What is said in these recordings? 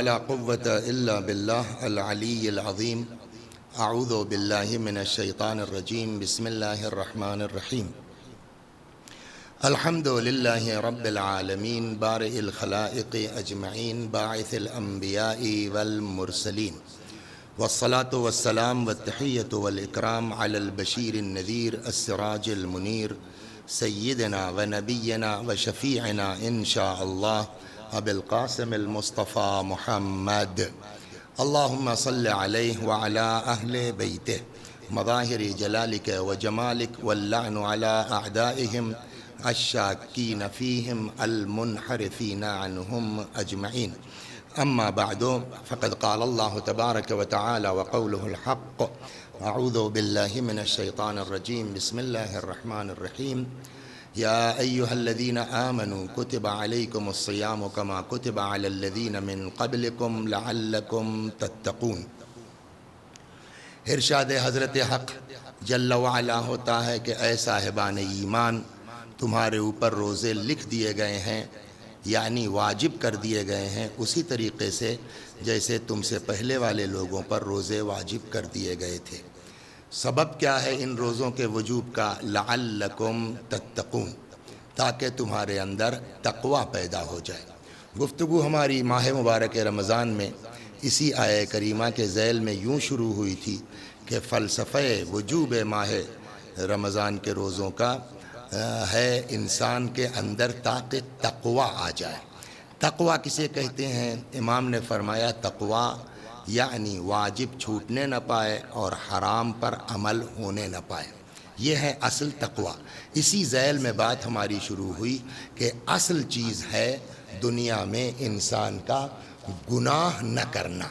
ولا قوة إلا بالله العلي العظيم. أعوذ بالله من الشيطان الرجيم. بسم الله الرحمن الرحيم. الحمد لله رب العالمين بارئ الخلائق أجمعين باعث الأنبياء والمرسلين، والصلاة والسلام والتحية والإكرام على البشير النذير السراج المنير سيدنا ونبينا وشفيعنا إن شاء الله أبي القاسم المصطفى محمد. اللهم صل عليه وعلى أهل بيته مظاهر جلالك وجمالك، واللعن على أعدائهم الشاكين فيهم المنحرفين عنهم أجمعين. أما بعد، فقد قال الله تبارك وتعالى وقوله الحق: أعوذ بالله من الشيطان الرجيم. بسم الله الرحمن الرحيم. يا أيها الذين آمنوا كتب عليكم الصيام كما كتب على الذين من قبلكم لعلكم تتقون. ارشاد حضرت حق جل وعلا ہوتا ہے کہ اے صاحبان ایمان، تمہارے اوپر روزے لکھ دیے گئے ہیں، یعنی واجب کر دیے گئے ہیں، اسی طریقے سے جیسے تم سے پہلے والے لوگوں پر روزے واجب کر دیے گئے تھے۔ سبب کیا ہے ان روزوں کے وجوب کا؟ لعلکم تتقون، تاکہ تمہارے اندر تقوی پیدا ہو جائے۔ گفتگو ہماری ماہ مبارک رمضان میں اسی آیہ کریمہ کے ذیل میں یوں شروع ہوئی تھی کہ فلسفہ وجوب ماہ رمضان کے روزوں کا ہے انسان کے اندر تاکہ تقوی آ جائے۔ تقوی کسے کہتے ہیں؟ امام نے فرمایا تقوی یعنی واجب چھوٹنے نہ پائے اور حرام پر عمل ہونے نہ پائے، یہ ہے اصل تقوی۔ اسی ذیل میں بات ہماری شروع ہوئی کہ اصل چیز ہے دنیا میں انسان کا گناہ نہ کرنا۔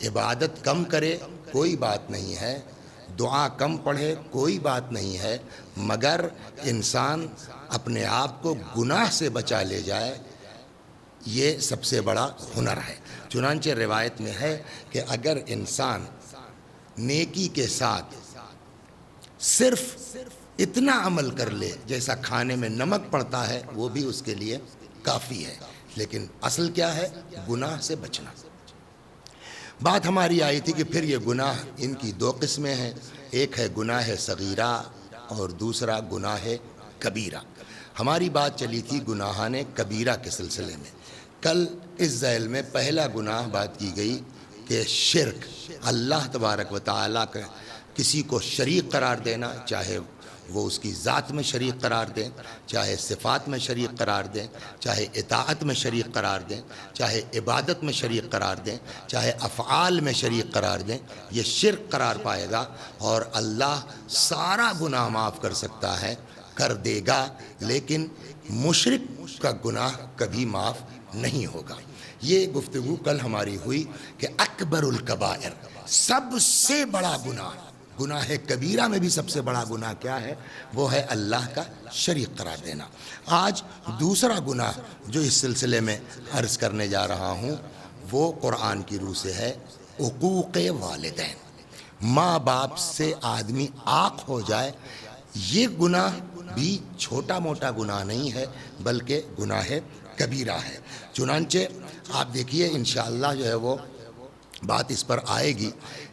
عبادت کم کرے کوئی بات نہیں ہے، دعا کم پڑھے کوئی بات نہیں ہے، مگر انسان اپنے آپ کو گناہ سے بچا لے جائے، یہ سب سے بڑا ہنر ہے۔ چنانچہ روایت میں ہے کہ اگر انسان نیکی کے ساتھ صرف اتنا عمل کر لے جیسا کھانے میں نمک پڑتا ہے، وہ بھی اس کے لیے کافی ہے، لیکن اصل کیا ہے؟ گناہ سے بچنا۔ بات ہماری آئی تھی کہ پھر یہ گناہ ان کی دو قسمیں ہیں، ایک ہے گناہ صغیرہ اور دوسرا گناہ کبیرہ۔ ہماری بات چلی تھی گناہان کبیرہ کے سلسلے میں۔ کل اس ذیل میں پہلا گناہ بات کی گئی کہ شرک، اللہ تبارک و تعالیٰ کا کسی کو شریک قرار دینا، چاہے وہ اس کی ذات میں شریک قرار دیں، چاہے صفات میں شریک قرار دیں، چاہے اطاعت میں شریک قرار دیں، چاہے عبادت میں شریک قرار دیں، چاہے افعال میں شریک قرار دیں، یہ شرک قرار پائے گا اور اللہ سارا گناہ معاف کر سکتا ہے، کر دے گا، لیکن مشرک کا گناہ کبھی معاف نہیں ہوگا۔ یہ گفتگو کل ہماری ہوئی کہ اکبر الکبائر، سب سے بڑا گناہ، گناہ کبیرہ میں بھی سب سے بڑا گناہ کیا ہے؟ وہ ہے اللہ کا شریک قرار دینا۔ آج دوسرا گناہ جو اس سلسلے میں عرض کرنے جا رہا ہوں وہ قرآن کی روح سے ہے عقوق والدین۔ ماں باپ سے آدمی عاق ہو جائے، یہ گناہ بھی چھوٹا موٹا گناہ نہیں ہے بلکہ گناہ کبیرہ ہے۔ چنانچہ آپ دیکھیے انشاءاللہ جو ہے وہ بات اس پر آئے گی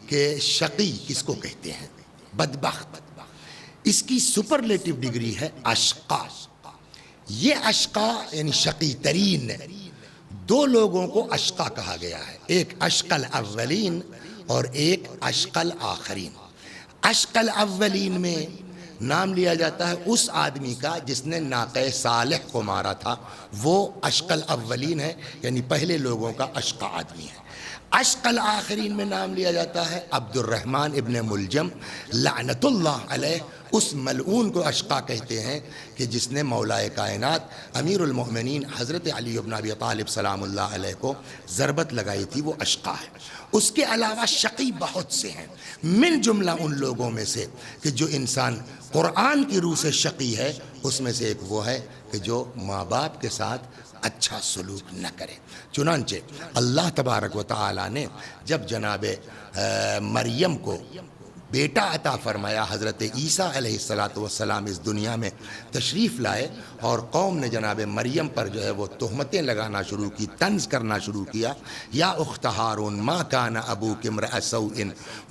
کہ شقی کس کو کہتے ہیں؟ بدبخت۔ اس کی سپرلیٹو ڈگری ہے اشقا۔ یہ اشقا یعنی شقی ترین، دو لوگوں کو اشقا کہا گیا ہے، ایک اشقل اولین اور ایک اشقل آخرین۔ اشقل اولین میں نام لیا جاتا ہے اس آدمی کا جس نے ناقہ صالح کو مارا تھا، وہ اشقل اولین ہے، یعنی پہلے لوگوں کا اشقا آدمی ہے۔ اشقل آخرین میں نام لیا جاتا ہے عبد الرحمن ابن ملجم لعنت اللہ علیہ، اس ملعون کو اشقا کہتے ہیں کہ جس نے مولا کائنات امیر المؤمنین حضرت علی بن ابی طالب سلام اللہ علیہ کو ضربت لگائی تھی، وہ اشقا ہے۔ اس کے علاوہ شقی بہت سے ہیں، من جملہ ان لوگوں میں سے کہ جو انسان قرآن کی روح سے شقی ہے، اس میں سے ایک وہ ہے کہ جو ماں باپ کے ساتھ اچھا سلوک نہ کرے۔ چنانچہ اللہ تبارک و تعالیٰ نے جب جناب مریم کو بیٹا عطا فرمایا، حضرت عیسیٰ علیہ السلام اس دنیا میں تشریف لائے اور قوم نے جناب مریم پر جو ہے وہ تہمتیں لگانا شروع کی، طنز کرنا شروع کیا. یا اخت ہارون ما کان ابوک امرأ سوء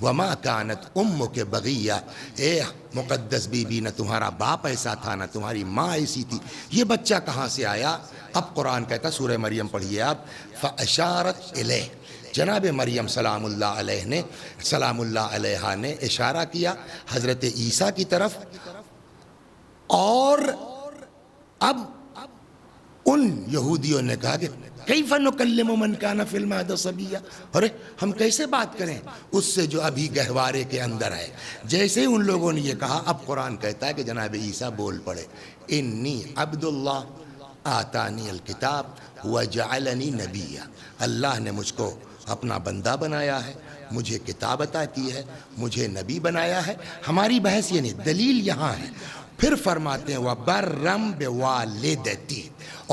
وما کانت امک بغیہ، اے مقدس بی بی نہ تمہارا باپ ایسا تھا نہ تمہاری ماں ایسی تھی، یہ بچہ کہاں سے آیا؟ اب قرآن کہتا، سورہ مریم پڑھیے آپ، فاشارت الیہ، جناب مریم سلام اللہ علیہا نے اشارہ کیا حضرت عیسیٰ کی طرف. اور اب ان یہودیوں نے کہا کہ کیف نکلم من کان فی المہد صبیا، ارے ہم کیسے بات کریں اس سے جو ابھی گہوارے کے اندر ہے. جیسے ان لوگوں نے یہ کہا، اب قرآن کہتا ہے کہ جناب عیسیٰ بول پڑے، انی عبد اللہ آتانی الکتاب وجعلنی نبیا، اللہ نے مجھ کو اپنا بندہ بنایا ہے، مجھے کتاب عطا کی ہے، مجھے نبی بنایا ہے. ہماری بحث یہ نہیں، دلیل یہاں ہے. پھر فرماتے ہیں وَبَرًّا بِوَالِدَتِی،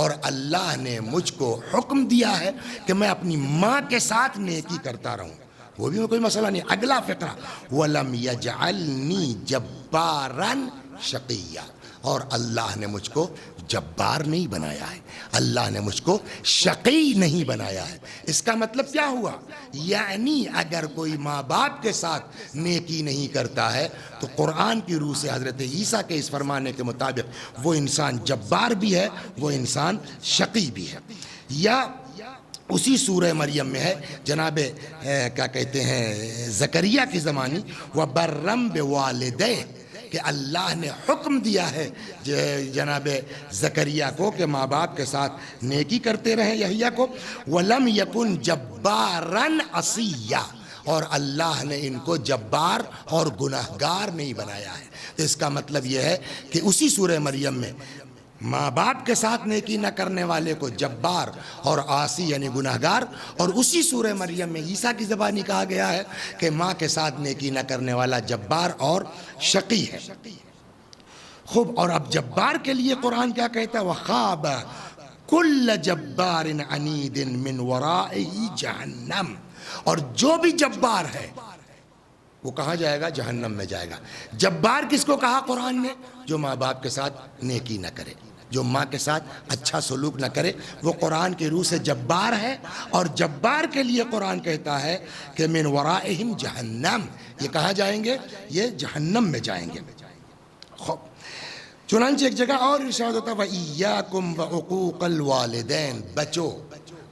اور اللہ نے مجھ کو حکم دیا ہے کہ میں اپنی ماں کے ساتھ نیکی کرتا رہوں، وہ بھی کوئی مسئلہ نہیں. اگلا فقرہ وَلَمْ يَجْعَلْنِی جَبَّارًا شَقِیًّا، اور اللہ نے مجھ کو جبار نہیں بنایا ہے، اللہ نے مجھ کو شقی نہیں بنایا ہے. اس کا مطلب کیا ہوا؟ یعنی اگر کوئی ماں باپ کے ساتھ نیکی نہیں کرتا ہے تو قرآن کی روح سے حضرت عیسیٰ کے اس فرمانے کے مطابق وہ انسان جبار بھی ہے، وہ انسان شقی بھی ہے. یا اسی سورہ مریم میں ہے جناب کیا کہتے ہیں زکریا کی زمانی، وَبَرًّا بِوَالِدَیہ، کہ اللہ نے حکم دیا ہے جناب زکریا کو کہ ماں باپ کے ساتھ نیکی کرتے رہیں. یحییٰ کو وَلَمْ يَكُنْ جَبَّارًا عَصِیًّا، اور اللہ نے ان کو جبار اور گناہگار نہیں بنایا ہے. تو اس کا مطلب یہ ہے کہ اسی سورہ مریم میں ماں باپ کے ساتھ نیکی نہ کرنے والے کو جبار اور عاصی یعنی گناہگار، اور اسی سورہ مریم میں عیسیٰ کی زبانی کہا گیا ہے کہ ماں کے ساتھ نیکی نہ کرنے والا جبار اور شقی ہے. خوب، اور اب جبار کے لیے قرآن کیا کہتا ہے؟ وَخَابَ كُلَّ جَبَّارٍ عَنِيدٍ مِّن وَرَائِهِ جَهَنَّمْ، اور جو بھی جبار ہے وہ کہاں جائے گا؟ جہنم میں جائے گا. جبار کس کو کہا قرآن نے؟ جو ماں باپ کے ساتھ نیکی نہ کرے، جو ماں کے ساتھ اچھا سلوک نہ کرے، وہ قرآن کی روح سے جبار ہے. اور جبار کے لیے قرآن کہتا ہے کہ من ورائہم جہنم، یہ کہاں جائیں گے؟ یہ جہنم میں جائیں گے. خوب، چنانچہ ایک جگہ اور ارشاد ہوتا ہے وَإِيَّاكُمْ وَعُقُوقَ الْوَالِدَيْن، بچو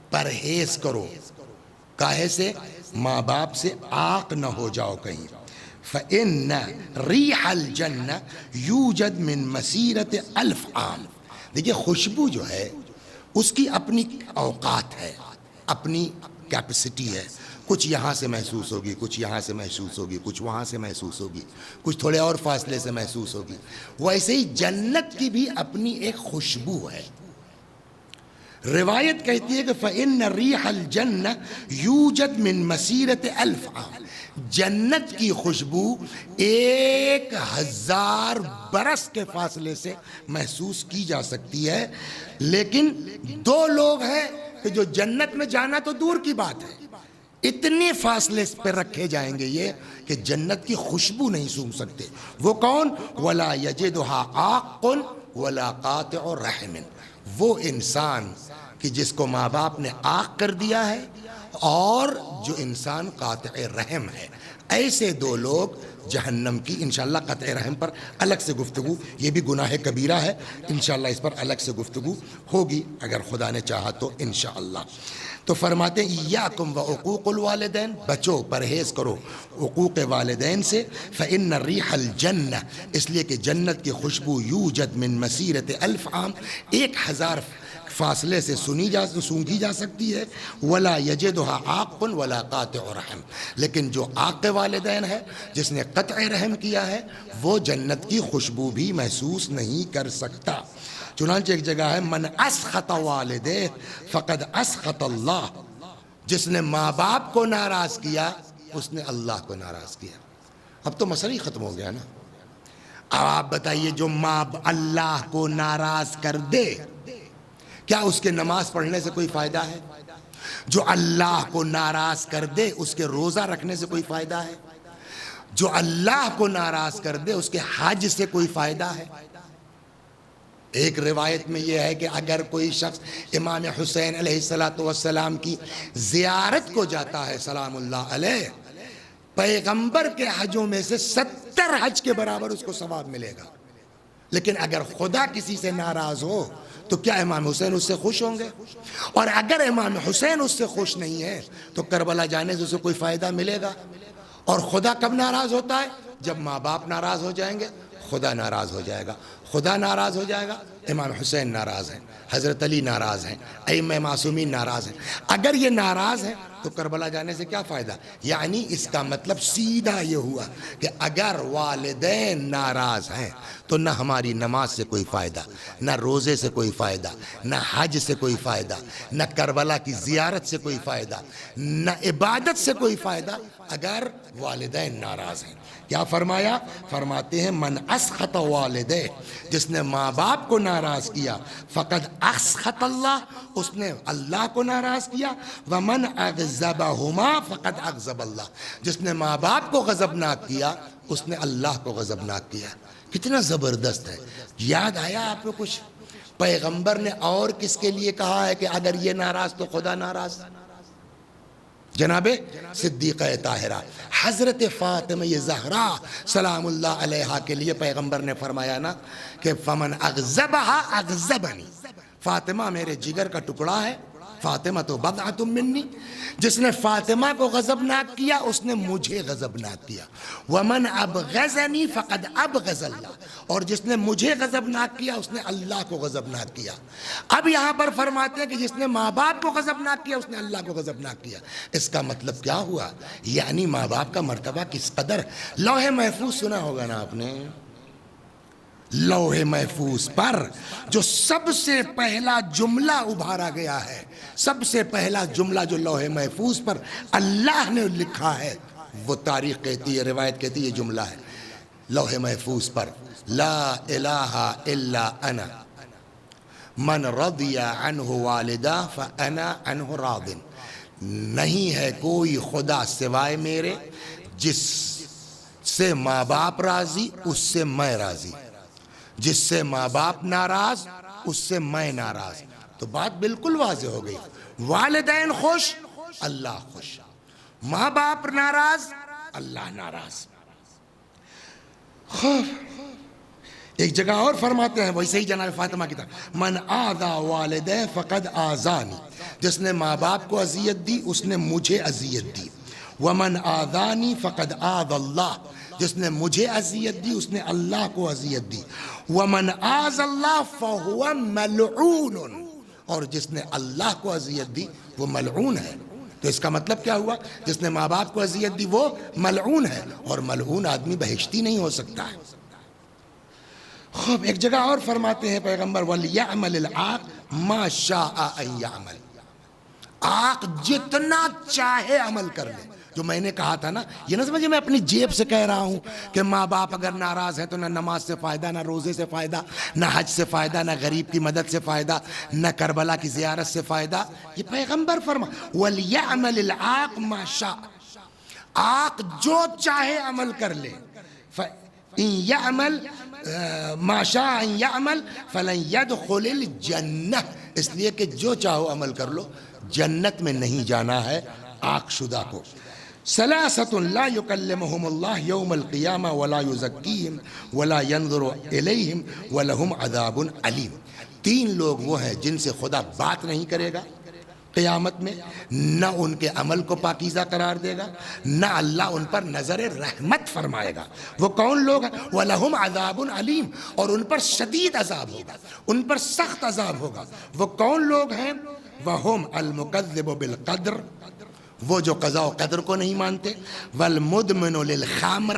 پرہیز کرو، کاہے سے؟ ماں باپ سے عاق نہ ہو جاؤ کہیں. فَإِنَّ رِيحَ الْجَنَّةِ يُوجَدْ مِن مَسِيرَةِ أَلْفِ عَامٍ. دیکھیے خوشبو جو ہے اس کی اپنی اوقات ہے، اپنی کیپیسٹی ہے. کچھ یہاں سے محسوس ہوگی، کچھ یہاں سے محسوس ہوگی، کچھ وہاں سے محسوس ہوگی، کچھ تھوڑے اور فاصلے سے محسوس ہوگی. ویسے ہی جنت کی بھی اپنی ایک خوشبو ہے. روایت کہتی ہے کہ فَإِنَّ رِيحَ الْجَنَّةِ يُوجَدْ مِن مَسِيرَةِ أَلْفِ عَامٍ، جنت کی خوشبو 1000 برس کے فاصلے سے محسوس کی جا سکتی ہے. لیکن دو لوگ ہیں کہ جو جنت میں جانا تو دور کی بات ہے، اتنے فاصلے پہ رکھے جائیں گے یہ کہ جنت کی خوشبو نہیں سونگھ سکتے. وہ کون؟ وَلَا يَجِدُهَا عَاقٌ وَلَا قَاطِعُ رَحِمٍ، وہ انسان کہ جس کو ماں باپ نے عاق کر دیا ہے اور جو انسان قاطع رحم ہے. ایسے دو لوگ جہنم کی انشاءاللہ قطع رحم پر الگ سے گفتگو، یہ بھی گناہ کبیرہ ہے، انشاءاللہ اس پر الگ سے گفتگو ہوگی اگر خدا نے چاہا تو انشاءاللہ. تو فرماتے ہیں ایاکم وعقوق الوالدین، بچو پرہیز کرو عقوق والدین سے. فإن ريح الجنہ، اس لیے کہ جنت کی خوشبو یوجد من مسیرت 1000 عام، 1000 فاصلے سے سونگھی جا سکتی ہے. ولا یجدها عاق ولا قاطع رحم، لیکن جو عاق والدین ہے، جس نے قطع رحم کیا ہے، وہ جنت کی خوشبو بھی محسوس نہیں کر سکتا. چنانچہ ایک جگہ ہے من اسخط والدہ فقد اسخط اللہ، جس نے ماں باپ کو ناراض کیا اس نے اللہ کو ناراض کیا. اب تو مسئلہ ہی ختم ہو گیا نا. اب آپ بتائیے جو ماں اللہ کو ناراض کر دے، کیا اس کے نماز پڑھنے سے کوئی فائدہ ہے؟ جو اللہ کو ناراض کر دے اس کے روزہ رکھنے سے کوئی فائدہ ہے؟ جو اللہ کو ناراض کر دے اس کے حج سے کوئی فائدہ ہے؟ ایک روایت میں یہ ہے کہ اگر کوئی شخص امام حسین علیہ السلام کی زیارت کو جاتا ہے سلام اللہ علیہ، پیغمبر کے حجوں میں سے 70 حج کے برابر اس کو ثواب ملے گا۔ لیکن اگر خدا کسی سے ناراض ہو تو کیا امام حسین اس سے خوش ہوں گے؟ اور اگر امام حسین اس سے خوش نہیں ہے تو کربلا جانے سے اسے کوئی فائدہ ملے گا؟ اور خدا کب ناراض ہوتا ہے؟ جب ماں باپ ناراض ہو جائیں گے خدا ناراض ہو جائے گا، خدا ناراض ہو جائے گا، امام حسین ناراض ہیں، حضرت علی ناراض ہیں، ائمہ معصومین ناراض ہیں۔ اگر یہ ناراض ہیں تو کربلا جانے سے کیا فائدہ؟ یعنی اس کا مطلب سیدھا یہ ہوا کہ اگر والدین ناراض ہیں تو نہ ہماری نماز سے کوئی فائدہ، نہ روزے سے کوئی فائدہ، نہ حج سے کوئی فائدہ، نہ کربلا کی زیارت سے کوئی فائدہ، نہ عبادت سے کوئی فائدہ اگر والدین ناراض ہیں۔ کیا فرمایا؟ فرماتے ہیں من اسخط والدے، جس نے ماں باپ کو ناراض کیا، فقد اسخط اللہ، اس نے اللہ کو ناراض کیا، ومن اغضبہما فقد اغضب اللہ، جس نے ماں باپ کو غضبناک کیا اس نے اللہ کو غضبناک کیا۔ کتنا زبردست ہے۔ یاد آیا آپ کو کچھ؟ پیغمبر نے اور کس کے لیے کہا ہے کہ اگر یہ ناراض تو خدا ناراض؟ جناب صدیقہ طاہرہ حضرت فاطمہ زہرا سلام اللہ علیہا کے لیے پیغمبر نے فرمایا نا کہ فمن اغضبہا اغضبنی، فاطمہ میرے جگر کا ٹکڑا ہے، فاطمہ تو بضعۃ منی، جس نے فاطمہ کو غضبناک کیا اس نے مجھے غضبناک کیا، ومن ابغضنی فقد ابغض اللہ، اور جس نے مجھے غضبناک کیا اس نے اللہ کو غضبناک کیا۔ اب یہاں پر فرماتے ہیں کہ جس نے ماں باپ کو غضبناک کیا اس نے اللہ کو غضبناک کیا۔ اس کا مطلب کیا ہوا؟ یعنی ماں باپ کا مرتبہ کس قدر۔ لوح محفوظ سنا ہوگا نا آپ نے، لوح محفوظ پر جو سب سے پہلا جملہ ابھارا گیا ہے، سب سے پہلا جملہ جو لوح محفوظ پر اللہ نے لکھا ہے، وہ تاریخ کہتی ہے، روایت کہتی ہے، یہ جملہ ہے لوح محفوظ پر، لا الہ الا انا من رضی عنہ والدہ فانا عنہ راض، نہیں ہے کوئی خدا سوائے میرے، جس سے ماں باپ راضی اس سے میں راضی، جس سے ماں باپ ناراض اس سے میں ناراض۔ تو بات بالکل واضح ہو گئی، والدین خوش اللہ خوش، ماں باپ ناراض اللہ ناراض۔ ایک جگہ اور فرماتے ہیں ویسے ہی جناب فاطمہ کی طرف، من آذا والدہ فقد آذانی، جس نے ماں باپ کو اذیت دی اس نے مجھے اذیت دی، ومن آذانی فقد آذ اللہ، جس نے مجھے اذیت دی اس نے اللہ کو اذیت دی، ومن آذ اللہ فہو ملعون، اور جس نے اللہ کو اذیت دی وہ ملعون ہے۔ تو اس کا مطلب کیا ہوا؟ جس نے ماں باپ کو اذیت دی وہ ملعون ہے، اور ملعون آدمی بہشتی نہیں ہو سکتا ہے۔ خوب ایک جگہ اور فرماتے ہیں پیغمبر وَلْيَعْمَلِ الْعَاقِ مَا شَاءَ أَن يَعْمَلِ، آق جتنا چاہے عمل کر لے۔ جو میں نے کہا تھا نا، یہ نہ سمجھے میں اپنی جیب سے کہہ رہا ہوں کہ ماں باپ اگر ناراض ہیں تو نہ نماز سے فائدہ، نہ روزے سے فائدہ، نہ حج سے فائدہ، نہ غریب کی مدد سے فائدہ، نہ کربلا کی زیارت سے فائدہ۔ یہ پیغمبر فرما وَلْيَعْمَلِ الْعَاقِ مَا شَاءَ، آق جو چاہے عمل کر لے، فَإِن يَعْمَلْ مَا شَاءَ أَن يَعْمَلْ فَلَن يَدْخُلِ الْجَنَّةِ، اس لیے کہ جو چاہو عمل کر لو، جنت میں نہیں جانا ہے آق شدہ کو۔ ثلاثة لا يكلمهم الله يوم القيامة ولا يزكيهم ولا ينظر إليهم ولهم عذاب عليم، تین لوگ وہ ہیں جن سے خدا بات نہیں کرے گا قیامت میں، نہ ان کے عمل کو پاکیزہ قرار دے گا، نہ اللہ ان پر نظر رحمت فرمائے گا۔ وہ کون لوگ ہیں؟ وَلَهُمْ عَذَابٌ عَلِيمٌ، اور ان پر شدید عذاب ہوگا، ان پر سخت عذاب ہوگا۔ وہ کون لوگ ہیں؟ وَهُمْ الْمُكَذِّبُ بِالْقَدْرِ، وہ جو قضاء و قدر کو نہیں مانتے، والمدمن للخمر،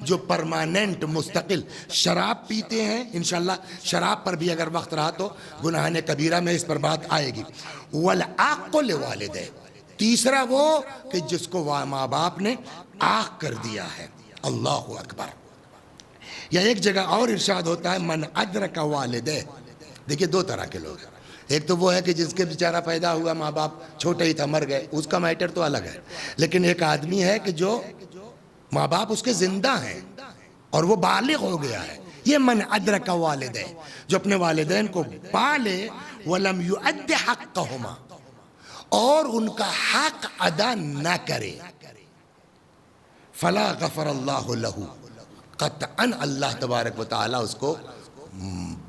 جو پرماننٹ مستقل شراب پیتے ہیں۔ انشاءاللہ شراب پر بھی اگر وقت رہا تو گناہ کبیرہ میں اس پر بات آئے گی۔ والعاق لوالدہ، تیسرا وہ کہ جس کو ماں باپ نے عاق کر دیا ہے۔ اللہ اکبر۔ یا ایک جگہ اور ارشاد ہوتا ہے من ادرک والدہ، دیکھیں دو طرح کے لوگ ہیں، ایک تو وہ ہے کہ جس کے بیچارہ پیدا ہوا ماں باپ چھوٹے ہی تھا مر گئے، اس کا میٹر تو الگ ہے، لیکن ایک آدمی ہے کہ جو ماں باپ اس کے زندہ ہیں اور وہ بالغ ہو گیا ہے. یہ من ادرک والدہ، جو اپنے والدین کو پالے ولم یؤد حقہما، اور ان کا حق ادا نہ کرے، فلا غفر اللہ لہ، قطعاً اللہ تبارک و تعالیٰ اس کو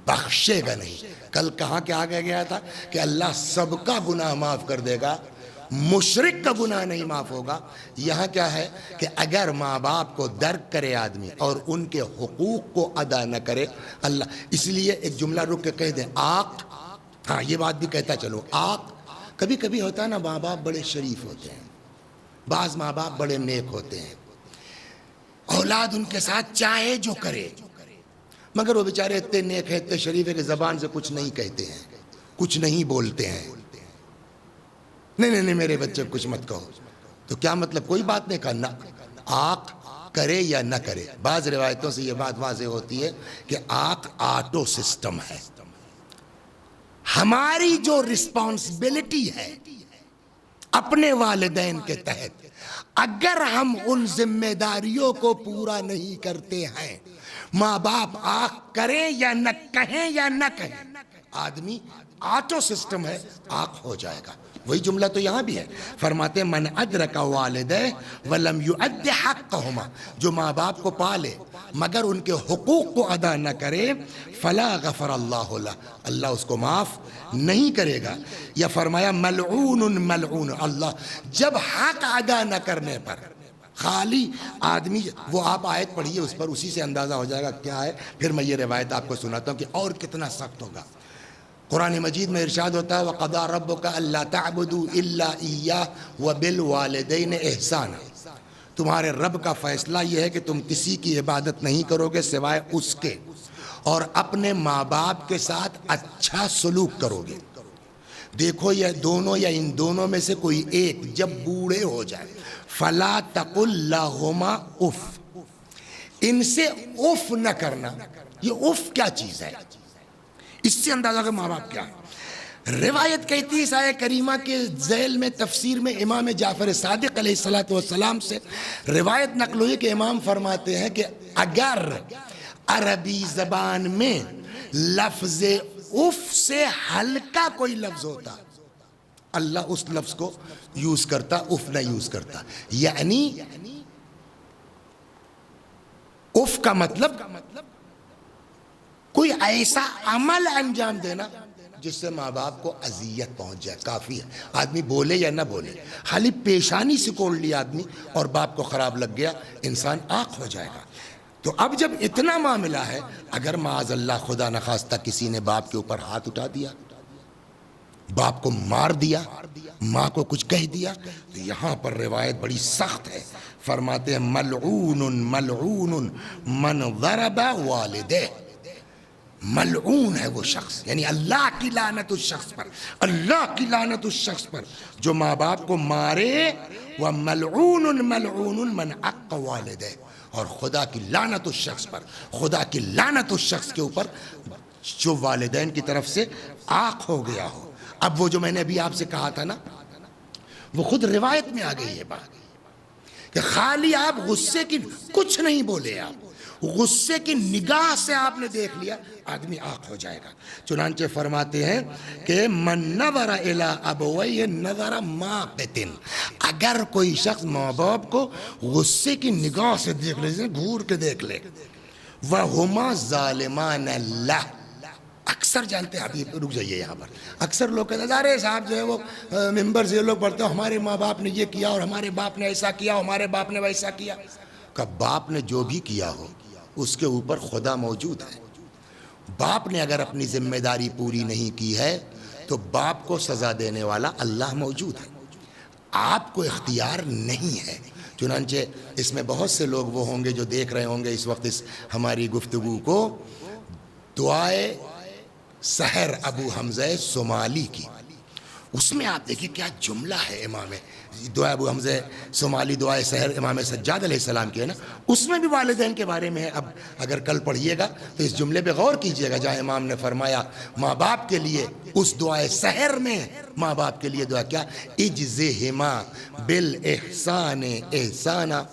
بخشے گا نہیں. کل کہاں کہ آگے گیا تھا کہ اللہ سب کا گناہ معاف کر دے گا، مشرک کا گناہ نہیں معاف ہوگا. یہاں کیا ہے کہ اگر ماں باپ کو درک کرے آدمی اور ان کے حقوق کو ادا نہ کرے اللہ، اس لیے ایک جملہ رک کے کہہ دیں آق، ہاں یہ بات بھی کہتا چلو، آق کبھی کبھی ہوتا ہے نا، ماں باپ بڑے شریف ہوتے ہیں، بعض ماں باپ بڑے نیک ہوتے ہیں، اولاد ان کے ساتھ چاہے جو کرے، مگر وہ بیچارے اتنے نیک ہیں، اتنے شریف ہیں کہ زبان سے کچھ نہیں کہتے ہیں، کچھ نہیں بولتے ہیں. نہیں میرے بچے کچھ مت کہو. تو کیا مطلب؟ کوئی بات نہیں کرنا، آق کرے یا نہ کرے. بعض روایتوں سے یہ بات واضح ہوتی ہے کہ آق آٹو سسٹم ہے. ہماری جو رسپانسبلٹی ہے اپنے والدین کے تحت، اگر ہم ان ذمہ داریوں کو پورا نہیں کرتے ہیں، ماں باپ آق کریں یا نہ کہیں یا نہ کہیں، آدمی آٹو سسٹم ہے، آق ہو جائے گا. وہی جملہ تو یہاں بھی ہے، فرماتے ہیں من ادرک والدہ ولم یؤد حقہما، جو ماں باپ کو پالے مگر ان کے حقوق کو ادا نہ کرے، فلا غفر اللہ لہ، اللہ اس کو معاف نہیں کرے گا. یا فرمایا ملعون ملعون، اللہ جب حق ادا نہ کرنے پر خالی آدمی، وہ آپ آیت پڑھیے اس پر، اسی سے اندازہ ہو جائے گا کیا ہے. پھر میں یہ روایت آپ کو سناتا ہوں کہ اور کتنا سخت ہوگا. قرآن مجید میں ارشاد ہوتا ہے وَقَضَىٰ رَبُّكَ أَلَّا تَعْبُدُوا إِلَّا إِيَّاهُ وَبِالْوَالِدَيْنِ إِحْسَانًا، تمہارے رب کا فیصلہ یہ ہے کہ تم کسی کی عبادت نہیں کرو گے سوائے اس کے، اور اپنے ماں باپ کے ساتھ اچھا سلوک کرو گے. دیکھو یہ دونوں یا ان دونوں میں سے کوئی ایک جب بوڑھے ہو جائے، فَلَا تَقُلْ لَهُمَا اُف، ان سے اف نہ کرنا. یہ اف کیا چیز ہے؟ اس سے اندازہ کہ ماں باپ کیا ہے. روایت کہتی ہے اس آیہ کریمہ کے ذیل میں تفسیر میں امام جعفر صادق علیہ السلام سے روایت نقل ہوئی کہ امام فرماتے ہیں کہ اگر عربی زبان میں لفظ اف سے ہلکا کوئی لفظ ہوتا، اللہ اس لفظ کو یوز کرتا، اف نہ یوز کرتا. یعنی اف کا مطلب کوئی ایسا عمل انجام دینا جس سے ماں باپ کو اذیت پہنچ جائے، کافی ہے. آدمی بولے یا نہ بولے، خالی پیشانی سکوڑ لیا آدمی اور باپ کو خراب لگ گیا، انسان آق ہو جائے گا. تو اب جب اتنا معاملہ ہے، اگر معاذ اللہ خدا نخواستہ کسی نے باپ کے اوپر ہاتھ اٹھا دیا، باپ کو مار دیا، ماں کو کچھ کہہ دیا، تو یہاں پر روایت بڑی سخت ہے. فرماتے ہیں ملعون ملعون من ضرب والدہ، ملعون ہے وہ شخص، یعنی اللہ کی لعنت اس شخص پر، اللہ کی لعنت اس شخص پر جو ماں باپ کو مارے. وَمَلْعُونٌ مَلْعُونٌ مَنْ عَقَّ وَالِدَيْهِ، اور خدا کی لعنت اس شخص پر، خدا کی لعنت اس شخص کے اوپر جو والدین کی طرف سے عاق ہو گیا ہو. اب وہ جو میں نے ابھی آپ سے کہا تھا نا، وہ خود روایت میں آ گئی ہے بات کہ خالی آپ غصے کی کچھ نہیں بولے، آپ غصے کی نگاہ سے آپ نے دیکھ لیا، آدمی عاق ہو جائے گا. چنانچہ فرماتے ہیں کہ من نظر الی ابویہ نظر ماقت، اگر کوئی شخص ماں باپ کو غصے کی نگاہ سے دیکھ لے، گھور کے دیکھ لے، وہما ظالمان اللہ، اکثر جانتے ہیں، ابھی رک جائیے یہاں پر، اکثر لوگ کہتے ہیں ارے صاحب جو ہے وہ ممبر سے لوگ پڑھتے ہیں ہمارے ماں باپ نے یہ کیا اور ہمارے باپ نے ایسا کیا، ہمارے باپ نے ویسا کیا. کہ باپ نے جو بھی کیا ہو اس کے اوپر خدا موجود ہے. باپ نے اگر اپنی ذمہ داری پوری نہیں کی ہے تو باپ کو سزا دینے والا اللہ موجود ہے، آپ کو اختیار نہیں ہے. چنانچہ اس میں بہت سے لوگ وہ ہوں گے جو دیکھ رہے ہوں گے اس وقت اس ہماری گفتگو کو، دعائے سحر ابو حمزہ صومالی کی، اس میں آپ دیکھیں کیا جملہ ہے. امام دعا ابو حمزہ صومالی دعائے سحر امام سجاد علیہ السلام کی ہے نا، اس میں بھی والدین کے بارے میں ہے. اب اگر کل پڑھیے گا تو اس جملے پہ غور کیجئے گا جہاں امام نے فرمایا ماں باپ کے لیے اس دعائے سحر میں، ماں باپ کے لیے دعا کیا، اجزہما بالاحسان احسانا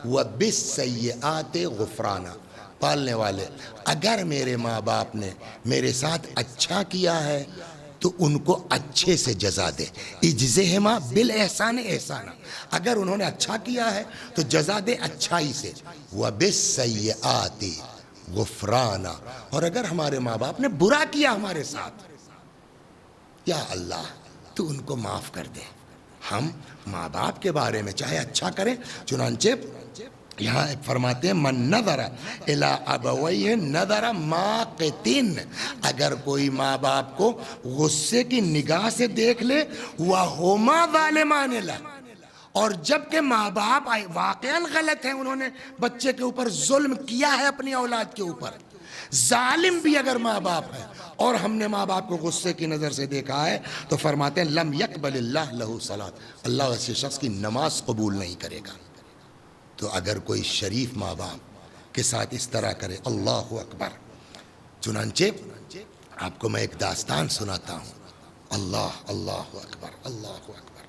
وَبِالسَّيِّئَاتِ غُفْرَانًا، پالنے والے اگر میرے ماں باپ نے میرے ساتھ اچھا کیا ہے تو ان کو اچھے سے جزا دے، اجزہما بالاحسان احسانا، اگر انہوں نے اچھا کیا ہے تو جزا دے اچھائی سے، وبالسیئات غفرانا، اور اگر ہمارے ماں باپ نے برا کیا ہمارے ساتھ، یا اللہ تو ان کو معاف کر دے۔ ہم ماں باپ کے بارے میں چاہے اچھا کریں، چنانچہ یہاں فرماتے ہیں من نظر الی ابویہ نظر ماقتن، اگر کوئی ماں باپ کو غصے کی نگاہ سے دیکھ لے وہما ظالمان لہ، اور جب کہ ماں باپ واقعاً غلط ہیں، انہوں نے بچے کے اوپر ظلم کیا ہے اپنی اولاد کے اوپر، ظالم بھی اگر ماں باپ ہے اور ہم نے ماں باپ کو غصے کی نظر سے دیکھا ہے تو فرماتے ہیں لم یقبل اللہ لہ صلاۃ، اللہ ایسے شخص کی نماز قبول نہیں کرے گا۔ تو اگر کوئی شریف ماں باپ کے ساتھ اس طرح کرے، اللہ اکبر۔ چنانچہ آپ کو میں ایک داستان سناتا ہوں، اللہ اکبر، اللہ اکبر۔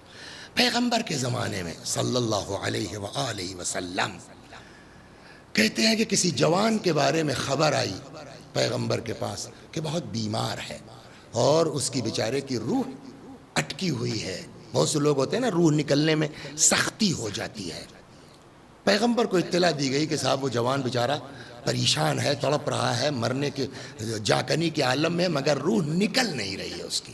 پیغمبر کے زمانے میں صلی اللہ علیہ وآلہ وسلم کہتے ہیں کہ کسی جوان کے بارے میں خبر آئی پیغمبر کے پاس کہ بہت بیمار ہے اور اس کی بیچارے کی روح اٹکی ہوئی ہے۔ بہت سے لوگ ہوتے ہیں نا، روح نکلنے میں سختی ہو جاتی ہے۔ پیغمبر کو اطلاع دی گئی کہ صاحب وہ جوان بیچارہ پریشان ہے، تڑپ رہا ہے، مرنے کے جاکنی کے عالم میں، مگر روح نکل نہیں رہی ہے اس کی۔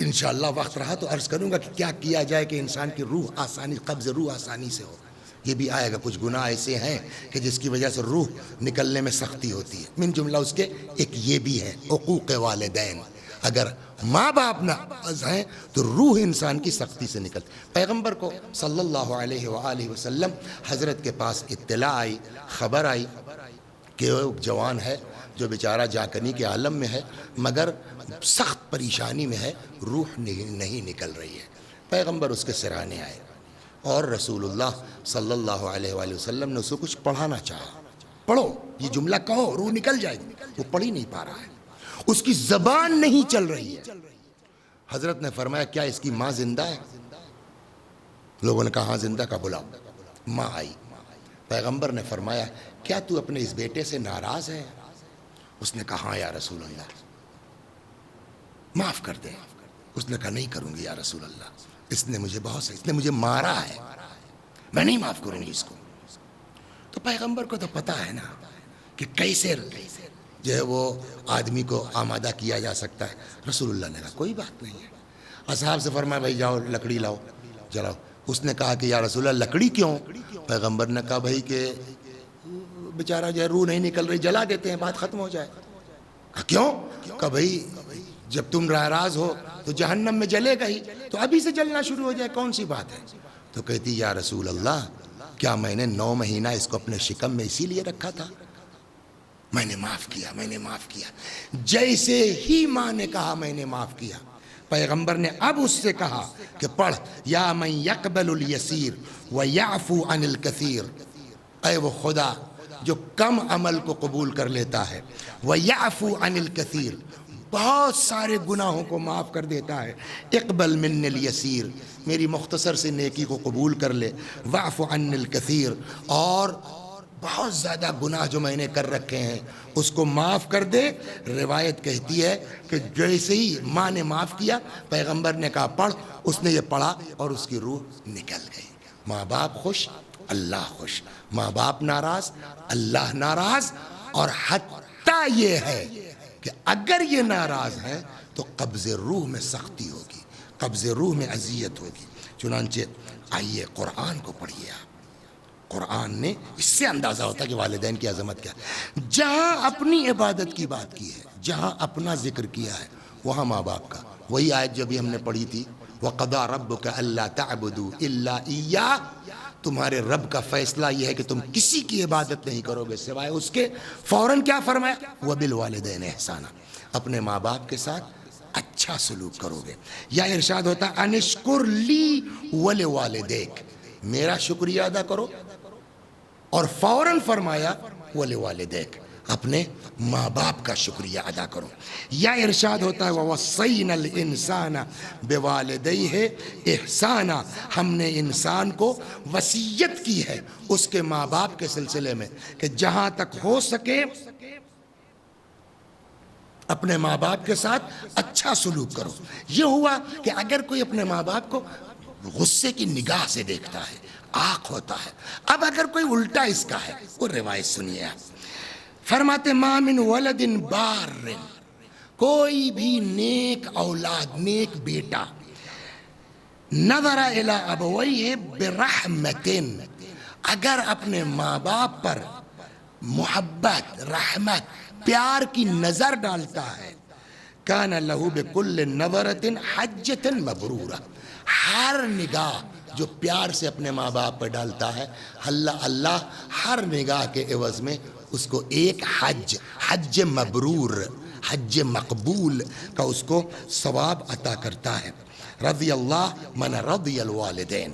انشاءاللہ وقت رہا تو عرض کروں گا کہ کیا کیا جائے کہ انسان کی روح آسانی، قبض روح آسانی سے ہو۔ یہ بھی آئے گا، کچھ گناہ ایسے ہیں کہ جس کی وجہ سے روح نکلنے میں سختی ہوتی ہے، من جملہ اس کے ایک یہ بھی ہے عقوق والدین، اگر ماں باپ ناراض ہیں تو روح انسان کی سختی سے نکلتی۔ پیغمبر کو صلی اللہ علیہ وآلہ وسلم حضرت کے پاس اطلاع آئی، خبر آئی کہ وہ جوان ہے جو بیچارہ جاکنی کے عالم میں ہے، مگر سخت پریشانی میں ہے، روح نہیں نکل رہی ہے۔ پیغمبر اس کے سرانے آئے اور رسول اللہ صلی اللہ علیہ وآلہ وسلم نے اسے کچھ پڑھانا چاہا، پڑھو یہ جملہ کہو روح نکل جائے گی، وہ پڑھ ہی نہیں پا رہا ہے، اس کی زبان نہیں چل رہی ہے۔ حضرت نے فرمایا کیا اس کی ماں زندہ ہے؟ لوگوں نے کہا ہاں زندہ، کا بلاؤ۔ ماں آئی، پیغمبر نے فرمایا کیا تو اپنے اس بیٹے سے ناراض ہے؟ اس نے کہا ہاں یا رسول اللہ، معاف کر دے۔ اس نے کہا نہیں کروں گی یا رسول اللہ، اس نے مجھے مارا ہے، میں نہیں معاف کروں گی اس کو۔ تو پیغمبر کو تو پتا ہے نا کہ کیسے جو ہے وہ آدمی کو آمادہ کیا جا سکتا ہے۔ رسول اللہ نے کہا کوئی بات نہیں ہے۔ اصحاب سے فرمایا بھائی جاؤ لکڑی لاؤ جلاؤ۔ اس نے کہا کہ یا رسول اللہ لکڑی کیوں؟ پیغمبر نے کہا بھائی کہ بیچارہ جو ہے روح نہیں نکل رہی، جلا دیتے ہیں بات ختم ہو جائے۔ کہا کیوں؟ کہا بھائی جب تم ناراض ہو تو جہنم میں جلے گا ہی، تو ابھی سے جلنا شروع ہو جائے، کون سی بات ہے؟ تو کہتی یا رسول اللہ کیا میں نے 9 مہینہ اس کو اپنے شکم میں اسی لیے رکھا تھا؟ میں نے معاف کیا۔ جیسے ہی ماں نے کہا میں نے معاف کیا، پیغمبر نے اب اس سے کہا کہ پڑھ یا من یقبل الیسیر ویعفو عن الکثیر، اے وہ خدا جو کم عمل کو قبول کر لیتا ہے، ویعفو عن الکثیر، بہت سارے گناہوں کو معاف کر دیتا ہے، اقبل من الیسیر، میری مختصر سے نیکی کو قبول کر لے، واعف عن الکثیر، اور بہت زیادہ گناہ جو میں نے کر رکھے ہیں اس کو معاف کر دے۔ روایت کہتی ہے کہ جیسے ہی ماں نے معاف کیا، پیغمبر نے کہا پڑھ، اس نے یہ پڑھا اور اس کی روح نکل گئی۔ ماں باپ خوش، اللہ خوش، ماں باپ ناراض، اللہ ناراض، اور حتیٰ یہ ہے کہ اگر یہ ناراض ہیں تو قبض روح میں سختی ہوگی، قبض روح میں اذیت ہوگی۔ چنانچہ آئیے قرآن کو پڑھیے آپ، قرآن نے اس سے اندازہ ہوتا ہے کہ والدین کی عظمت کیا ہے۔ جہاں اپنی عبادت کی بات کی ہے، جہاں اپنا ذکر کیا ہے، وہاں ماں باپ کا، وہی آیت جو بھی ہم نے پڑھی تھی وَقَضَىٰ رَبُّكَ أَلَّا تَعْبُدُوا إِلَّا إِيَّاهُ، تمہارے رب کا فیصلہ یہ ہے کہ تم کسی کی عبادت نہیں کرو گے سوائے اس کے۔ فوراً کیا فرمایا؟ وَبِالْوَالِدَيْنِ إِحْسَانًا، اپنے ماں باپ کے ساتھ اچھا سلوک کرو گے۔ یا ارشاد ہوتا ہے انشکر لی ولوالدیک، میرا شکریہ ادا کرو، اور فوراً فرمایا ولوالدیک، اپنے ماں باپ کا شکریہ ادا کرو۔ یا ارشاد ہوتا ہے وَوَصَّيْنَا الْإِنسَانَ بِوَالِدَيْهِ إِحْسَانًا، ہم نے انسان کو وصیت کی ہے اس کے ماں باپ کے سلسلے میں کہ جہاں تک ہو سکے اپنے ماں باپ کے ساتھ اچھا سلوک کرو۔ یہ ہوا کہ اگر کوئی اپنے ماں باپ کو غصے کی نگاہ سے دیکھتا ہے، آنکھ ہوتا ہے، اب اگر کوئی الٹا اس کا ہے، وہ روایت سنیے آپ۔ فرماتے ما من ولد بار، کوئی بھی نیک اولاد، نیک بیٹا، نظر الی ابویہ برحمت، اگر اپنے ماں باپ پر محبت، رحمت، پیار کی نظر ڈالتا ہے، کان لہ بکل نظرۃ حجۃ مبرورہ، ہر نگاہ جو پیار سے اپنے ماں باپ پر ڈالتا ہے، اللہ ہر نگاہ کے عوض میں اس کو ایک حج مبرور، حج مقبول کا اس کو ثواب عطا کرتا ہے۔ رضی اللہ من رضی الوالدین،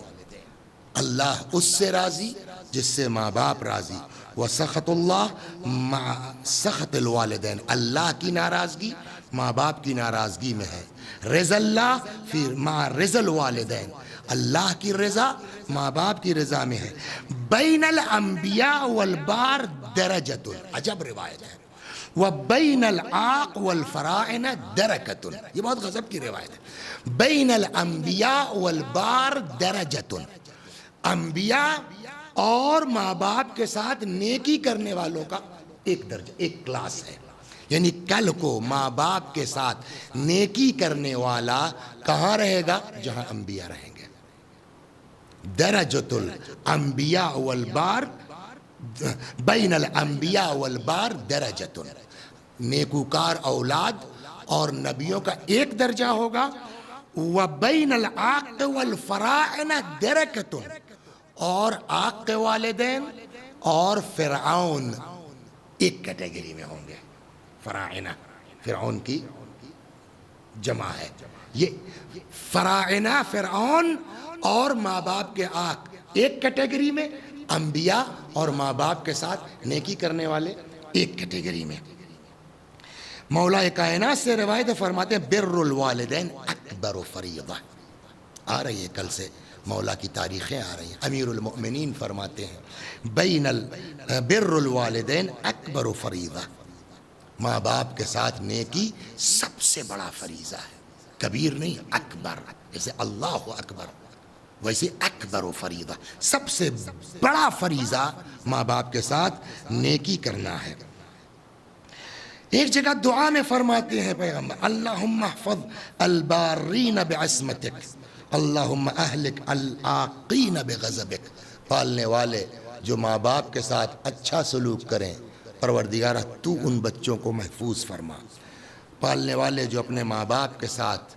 اللہ اس سے راضی جس سے ماں باپ راضی۔ وسخط اللہ مع سخط الوالدین، اللہ کی ناراضگی ماں باپ کی ناراضگی میں ہے۔ رضا اللہ فی مع رضا الوالدین، اللہ کی رضا ماں باپ کی رضا میں ہے۔ بین الانبیاء والبار درجۃ، عجب روایت ہے، وبین العاق والفراعنہ درکۃ، یہ بہت غضب کی روایت ہے۔ بین الانبیاء والبار درجۃ، انبیاء اور ماں باپ کے ساتھ نیکی کرنے والوں کا ایک درجہ، ایک کلاس ہے، یعنی کل کو ماں باپ کے ساتھ نیکی کرنے والا کہاں رہے گا؟ جہاں انبیاء رہیں گے۔ درجۃ الانبیاء والبار، بین الانبیاء والبار درجۃ، نیکوکار اولاد اور نبیوں کا ایک درجہ ہوگا۔ وبین العاق والفراعنہ درکۃ، اور عاق کے والدین اور فرعون ایک کیٹیگری میں ہوں گے۔ فراعنہ، فرعون کی جمع ہے، یہ فراعنہ فرعون اور ماں باپ کے عاق ایک کیٹیگری میں، انبیاء اور ماں باپ کے ساتھ نیکی کرنے والے ایک کیٹیگری میں۔ مولا کائنات سے روایت فرماتے ہیں بر الوالدین اکبر فریضہ، آ رہی ہے کل سے مولا کی تاریخیں آ رہی ہیں۔ امیر المؤمنین فرماتے ہیں بر الوالدین اکبر فریضہ، ماں باپ کے ساتھ نیکی سب سے بڑا فریضہ ہے، کبیر نہیں، اکبر، جیسے اللہ اکبر ویسے اکبر و فریضہ، سب سے بڑا فریضہ ماں باپ کے ساتھ نیکی کرنا ہے۔ ایک جگہ دعا میں فرماتے ہیں پیغمبر اللہم احفظ البارین بعصمتک، اللہم اہلک العاقین بغضبک، پالنے والے جو ماں باپ کے ساتھ اچھا سلوک کریں، پروردگارہ تو ان بچوں کو محفوظ فرما۔ پالنے والے جو اپنے ماں باپ کے ساتھ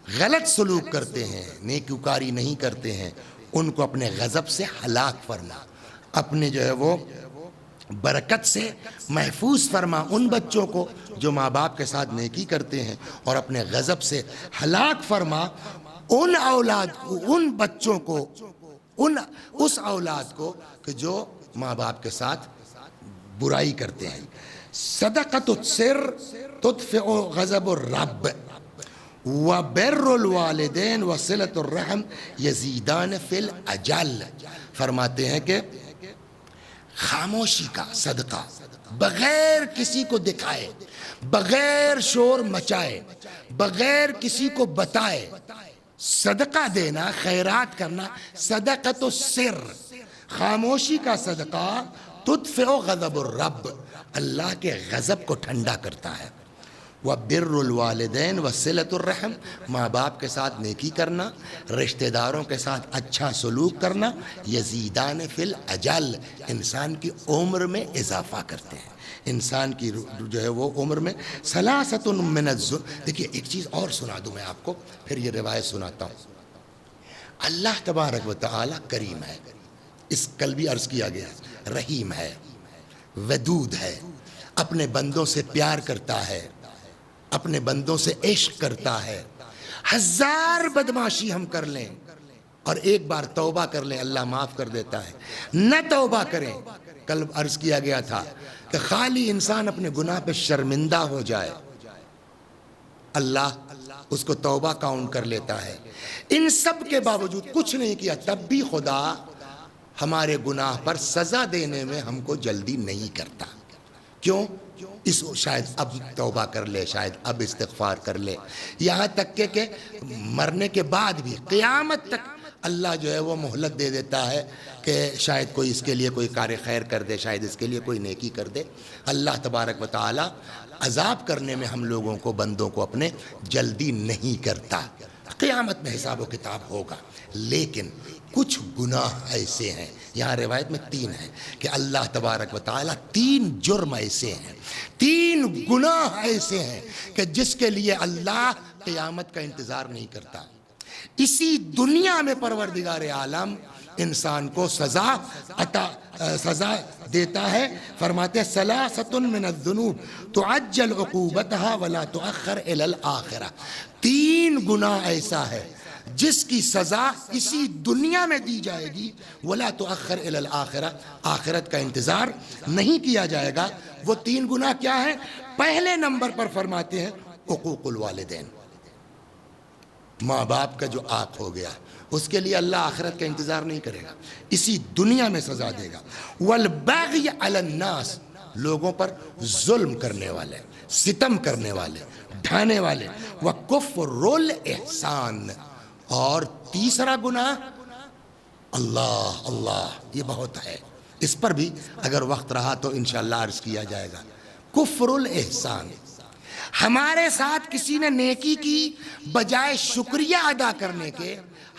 غلط سلوک کرتے ہیں، نیکوکاری نہیں کرتے ہیں، ان کو اپنے غضب سے ہلاک فرما، اپنے جو ہے وہ برکت سے محفوظ فرما ان بچوں کو جو ماں باپ کے ساتھ نیکی کرتے ہیں، اور اپنے غضب سے ہلاک فرما ان اولاد کو، ان بچوں کو، اس اولاد کو کہ جو ماں باپ کے ساتھ برائی کرتے ہیں۔ صدقۃ السر تطفئ غضب الرب، وبر الوالدین وصلۃ الرحم یزیدان فی الاجل، فرماتے ہیں کہ خاموشی کا صدقہ، بغیر کسی کو دکھائے، بغیر شور مچائے، بغیر کسی کو بتائے صدقہ دینا، خیرات کرنا، صدقۃ السر، خاموشی کا صدقہ، تطفئ غضب الرب، اللہ کے غضب کو ٹھنڈا کرتا ہے۔ وبر الوالدین وصلۃ الرحم، ماں باپ کے ساتھ نیکی کرنا، رشتہ داروں کے ساتھ اچھا سلوک کرنا، یزیدان فی الاجل، انسان کی عمر میں اضافہ کرتے ہیں، انسان کی جو ہے وہ عمر میں ثلاثۃ من الظلم۔ دیکھیے ایک چیز اور سنا دوں میں آپ کو، پھر یہ روایت سناتا ہوں۔ اللہ تبارک و تعالی کریم ہے، اس کل بھی عرض کیا گیا، رحیم ہے، ودود ہے، اپنے بندوں سے پیار کرتا ہے، اپنے بندوں سے عشق کرتا ہے۔ ہزار بدماشی ہم کر لیں اور ایک بار توبہ کر لیں اللہ معاف کر دیتا ہے، نہ توبہ کریں، کل عرض کیا گیا تھا کہ خالی انسان اپنے گناہ پہ شرمندہ ہو جائے اللہ اس کو توبہ کاؤنٹ کر لیتا ہے۔ ان سب کے باوجود کچھ نہیں کیا تب بھی خدا ہمارے گناہ پر سزا دینے میں ہم کو جلدی نہیں کرتا۔ کیوں؟ شاید اب توبہ کر لے، شاید اب استغفار کر لے، یہاں تک کہ مرنے کے بعد بھی قیامت تک اللہ جو ہے وہ مہلت دے دیتا ہے کہ شاید کوئی اس کے لیے کوئی کار خیر کر دے، شاید اس کے لیے کوئی نیکی کر دے۔ اللہ تبارک و تعالی عذاب کرنے میں ہم لوگوں کو، بندوں کو اپنے جلدی نہیں کرتا۔ قیامت میں حساب و کتاب ہوگا، لیکن کچھ گناہ ایسے ہیں، یہاں روایت میں 3 ہیں کہ اللہ تبارک و تعالی 3 جرم ایسے ہیں، 3 گناہ ایسے ہیں کہ جس کے لیے اللہ قیامت کا انتظار نہیں کرتا، اسی دنیا میں پروردگار عالم انسان کو سزا دیتا ہے۔ فرماتے ہیں ثلاثۃ من الذنوب تعجل عقوبتها ولا تؤخر الى الاخرہ، 3 گناہ ایسا ہے جس کی سزا اسی دنیا میں دی جائے گی، ولا تؤخر الى الاخرہ، آخرت کا انتظار نہیں کیا جائے گا۔ وہ 3 گناہ کیا ہیں؟ پہلے نمبر پر فرماتے ہیں حقوق الوالدین، ماں باپ کا جو آق ہو گیا اس کے لیے اللہ آخرت کا انتظار نہیں کرے گا، اسی دنیا میں سزا دے گا۔ والبغی علی الناس، لوگوں پر ظلم کرنے والے، ستم کرنے والے، ڈھانے والے۔ وکفر الاحسان، اور تیسرا گناہ اللہ یہ بہت ہے، اس پر بھی اگر وقت رہا تو انشاءاللہ عرض کیا جائے گا۔ کفر الاحسان، ہمارے ساتھ کسی نے نیکی کی، بجائے شکریہ ادا کرنے کے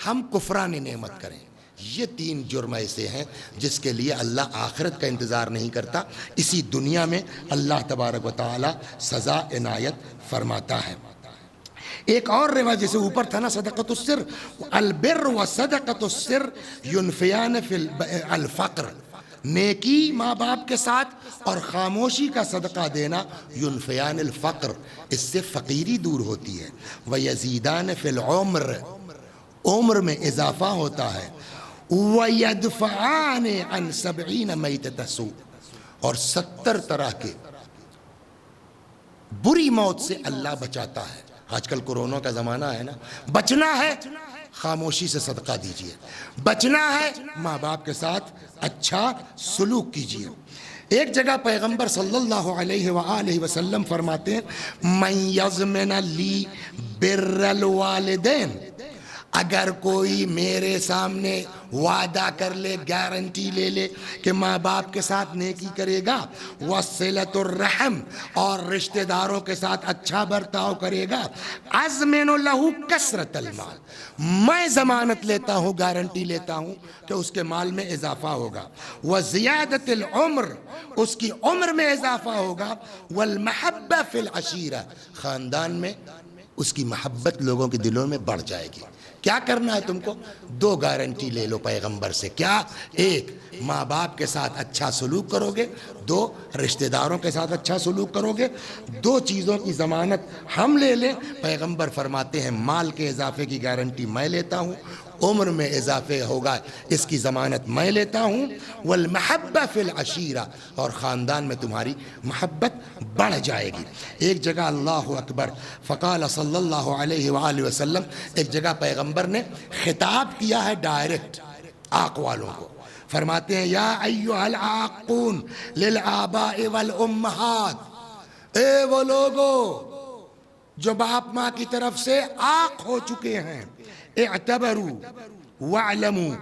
ہم کفران نعمت کریں۔ یہ 3 جرم ایسے ہیں جس کے لیے اللہ آخرت کا انتظار نہیں کرتا، اسی دنیا میں اللہ تبارک و تعالی سزا عنایت فرماتا ہے۔ ایک اور روایت جیسے اوپر تھا نا صدقۃ السر، البر و صدقۃ السر ینفیان فی الفقر، نیکی ماں باپ کے ساتھ اور خاموشی کا صدقہ دینا ینفیان الفقر، اس سے فقیری دور ہوتی ہے۔ ویزیدان فی العمر، عمر میں اضافہ ہوتا ہے۔ ویدفعان عن 70 میتۃ سوء، اور 70 طرح کے بری موت سے اللہ بچاتا ہے۔ آج کل کورونا کا زمانہ ہے نا، بچنا ہے خاموشی سے صدقہ دیجئے، بچنا ہے ماں باپ کے ساتھ اچھا سلوک کیجئے۔ ایک جگہ پیغمبر صلی اللہ علیہ وآلہ وسلم فرماتے ہیں من یضمن لی بر الوالدین، اگر کوئی میرے سامنے وعدہ کر لے، گارنٹی لے لے کہ ماں باپ کے ساتھ نیکی کرے گا، وصلۃ الرحم، اور رشتہ داروں کے ساتھ اچھا برتاؤ کرے گا، اضمن لہ کثرۃ المال، میں ضمانت لیتا ہوں، گارنٹی لیتا ہوں کہ اس کے مال میں اضافہ ہوگا، وزیادۃ العمر، اس کی عمر میں اضافہ ہوگا، والمحبہ فی العشیرہ، خاندان میں اس کی محبت لوگوں کے دلوں میں بڑھ جائے گی۔ کیا کرنا ہے تم کو؟ 2 گارنٹی لے لو پیغمبر سے، کیا؟ 1 ماں باپ کے ساتھ اچھا سلوک کرو گے، 2 رشتہ داروں کے ساتھ اچھا سلوک کرو گے۔ 2 چیزوں کی ضمانت ہم لے لیں۔ پیغمبر فرماتے ہیں مال کے اضافے کی گارنٹی میں لیتا ہوں، عمر میں اضافے ہوگا اس کی ضمانت میں لیتا ہوں، والمحبہ فی العشیرہ، اور خاندان میں تمہاری محبت بڑھ جائے گی۔ ایک جگہ اللہ اکبر، فقال صلی اللہ علیہ وآلہ وسلم، ایک جگہ پیغمبر نے خطاب کیا ہے ڈائریکٹ آق والوں کو، فرماتے ہیں یا ایھا العاقون للآباء والامہات، اے وہ لوگو جو باپ ماں کی طرف سے آق ہو چکے ہیں، اعتبروا واعلموا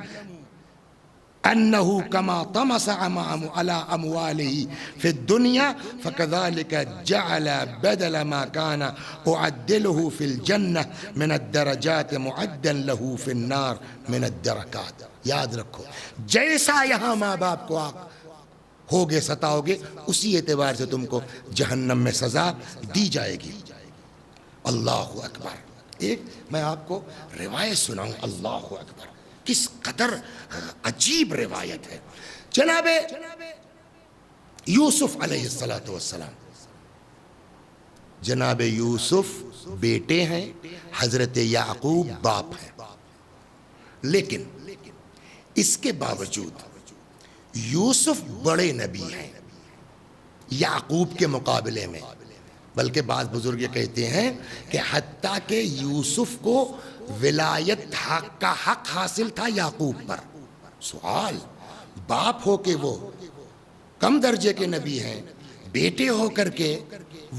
انه كما طمس على امواله في الدنيا فكذلك جعل بدل ما كان اعدله في الجنة من الدرجات معدا له في النار من الدركات۔ یاد رکھو، جیسا یہاں ماں باپ کو آپ ہوگے، ستاؤ گے، اسی اعتبار سے تم کو جہنم میں سزا دی جائے گی۔ اللہ اکبر۔ ایک میں آپ کو روایت سناؤں، اللہ اکبر، کس قدر عجیب روایت ہے۔ جناب یوسف علیہ السلام، جناب یوسف بیٹے ہیں، حضرت یعقوب باپ ہیں۔ لیکن اس کے باوجود یوسف بڑے نبی ہیں یعقوب کے مقابلے میں، بلکہ بعض بزرگ یہ کہتے ہیں کہ حتیٰ کہ یوسف کو ولایت کا حق حاصل تھا یعقوب پر۔ سوال، باپ ہو کے وہ کم درجے کے نبی ہیں، بیٹے ہو کر کے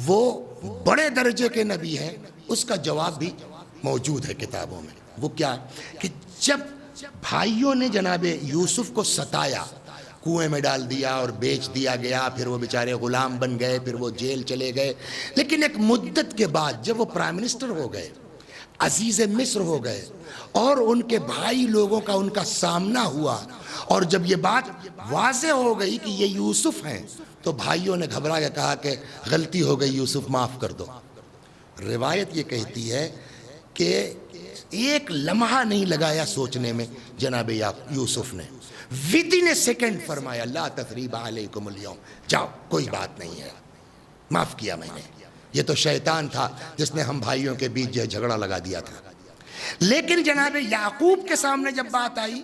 وہ بڑے درجے کے نبی ہیں، اس کا جواب بھی موجود ہے کتابوں میں۔ وہ کیا کہ جب بھائیوں نے جناب یوسف کو ستایا، کنویں میں ڈال دیا اور بیچ دیا گیا، پھر وہ بیچارے غلام بن گئے، پھر وہ جیل چلے گئے، لیکن ایک مدت کے بعد جب وہ پرائم منسٹر ہو گئے، عزیز مصر ہو گئے، اور ان کے بھائی لوگوں کا ان کا سامنا ہوا، اور جب یہ بات واضح ہو گئی کہ یہ یوسف ہیں، تو بھائیوں نے گھبرا کے کہا کہ غلطی ہو گئی یوسف، معاف کر دو۔ روایت یہ کہتی ہے کہ ایک لمحہ نہیں لگایا سوچنے میں جناب یوسف نے، ودن اے سیکنڈ فرمایا لا تثریب علیکم اليوم، جاؤ کوئی بات نہیں ہے، معاف کیا میں نے۔ یہ تو شیطان تھا جس نے ہم بھائیوں کے بیچ جو جھگڑا لگا دیا تھا۔ لیکن جناب یعقوب کے سامنے جب بات آئی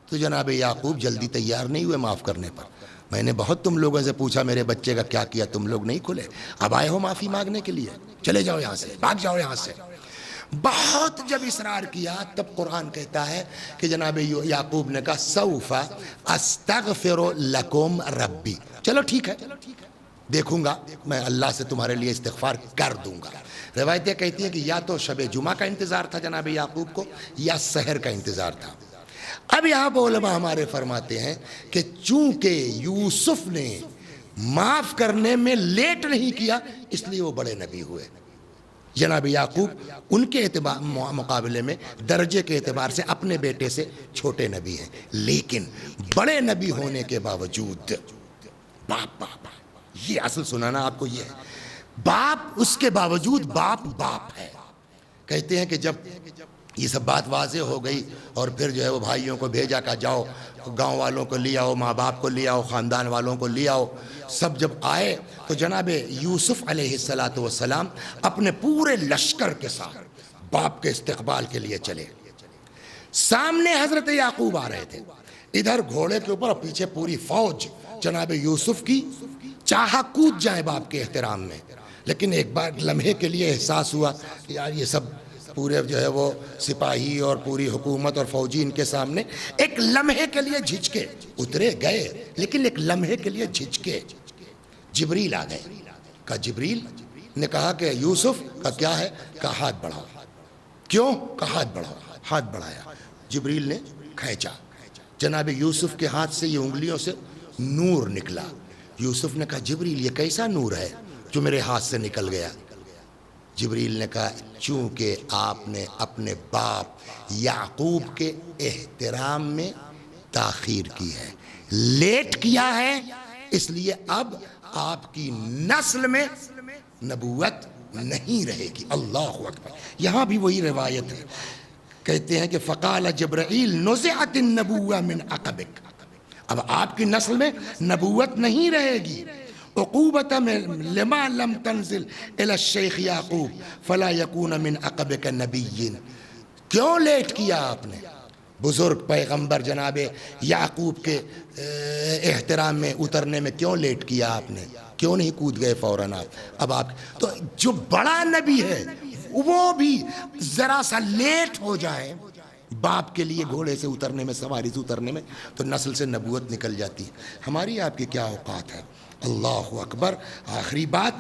تو جناب یعقوب جلدی تیار نہیں ہوئے معاف کرنے پر۔ میں نے بہت تم لوگوں سے پوچھا میرے بچے کا کیا کیا، تم لوگ نہیں کھلے، اب آئے ہو معافی مانگنے کے لیے، چلے جاؤ یہاں سے، بھاگ جاؤ یہاں سے۔ بہت جب اصرار کیا تب قرآن کہتا ہے کہ جناب یعقوب نے کہا سوف استغفر لکم ربی، چلو ٹھیک ہے، دیکھوں گا میں اللہ سے تمہارے لیے استغفار کر دوں گا۔ روایتیں کہتی ہیں کہ یا تو شب جمعہ کا انتظار تھا جناب یعقوب کو، یا سحر کا انتظار تھا۔ اب یہاں پہ علماء ہمارے فرماتے ہیں کہ چونکہ یوسف نے معاف کرنے میں لیٹ نہیں کیا، اس لیے وہ بڑے نبی ہوئے۔ جناب یعقوب ان کے مقابلے میں درجے کے اعتبار سے اپنے بیٹے سے چھوٹے نبی ہیں، لیکن بڑے نبی ہونے کے باوجود باپ یہ اصل سنانا آپ کو یہ ہے، باپ اس کے باوجود باپ ہے۔ کہتے ہیں کہ جب یہ سب بات واضح ہو گئی اور پھر جو ہے وہ بھائیوں کو بھیجا کہ جاؤ گاؤں والوں کو لے آؤ، ماں باپ کو لے آؤ، خاندان والوں کو لے آؤ، سب جب آئے تو جناب یوسف علیہ السلام اپنے پورے لشکر کے ساتھ باپ کے استقبال کے لیے چلے۔ سامنے حضرت یعقوب آ رہے تھے، ادھر گھوڑے کے اوپر، اور پیچھے پوری فوج جناب یوسف کی، چاہا کود جائے باپ کے احترام میں، لیکن ایک بار لمحے کے لیے احساس ہوا کہ یار یہ سب پورے جو ہے وہ سپاہی اور پوری حکومت اور فوجی ان کے سامنے، ایک لمحے کے لیے جھجکے، اترے گئے لیکن ایک لمحے کے لیے جھجکے۔ جبریل آ گئے، کہا جبریل نے کہا کہ یوسف کا کیا ہے، کہا ہاتھ بڑھاؤ۔ کیوں؟ کہا ہاتھ بڑھاؤ۔ ہاتھ بڑھایا، جبریل نے کھینچا، جناب یوسف کے ہاتھ سے یہ انگلیوں سے نور نکلا۔ یوسف نے کہا جبریل یہ کیسا نور ہے جو میرے ہاتھ سے نکل گیا؟ جبریل نے کہا چونکہ آپ نے اپنے باپ یعقوب کے احترام میں تاخیر کی ہے، لیٹ کیا ہے، اس لیے اب آپ کی نسل میں نبوت نہیں رہے گی۔ اللہ اکبر۔ یہاں بھی وہی روایت ہے، کہتے ہیں کہ فقال جبرائیل نزعت النبوہ من عقبک، اب آپ کی نسل میں نبوت نہیں رہے گی۔ عقوبۃ لما لم تنزل الی الشیخ یعقوب فلا یکون من عقبک نبی۔ کیوں لیٹ کیا آپ نے؟ بزرگ پیغمبر جناب یعقوب کے احترام میں اترنے میں کیوں لیٹ کیا آپ نے؟ کیوں نہیں کود گئے فوراً آپ؟ اب آپ تو جو بڑا نبی ہے وہ بھی ذرا سا لیٹ ہو جائے باپ کے لیے گھوڑے سے اترنے میں، سواری سے اترنے میں، تو نسل سے نبوت نکل جاتی ہے۔ ہماری آپ کی کیا اوقات ہے؟ اللہ اکبر۔ آخری بات،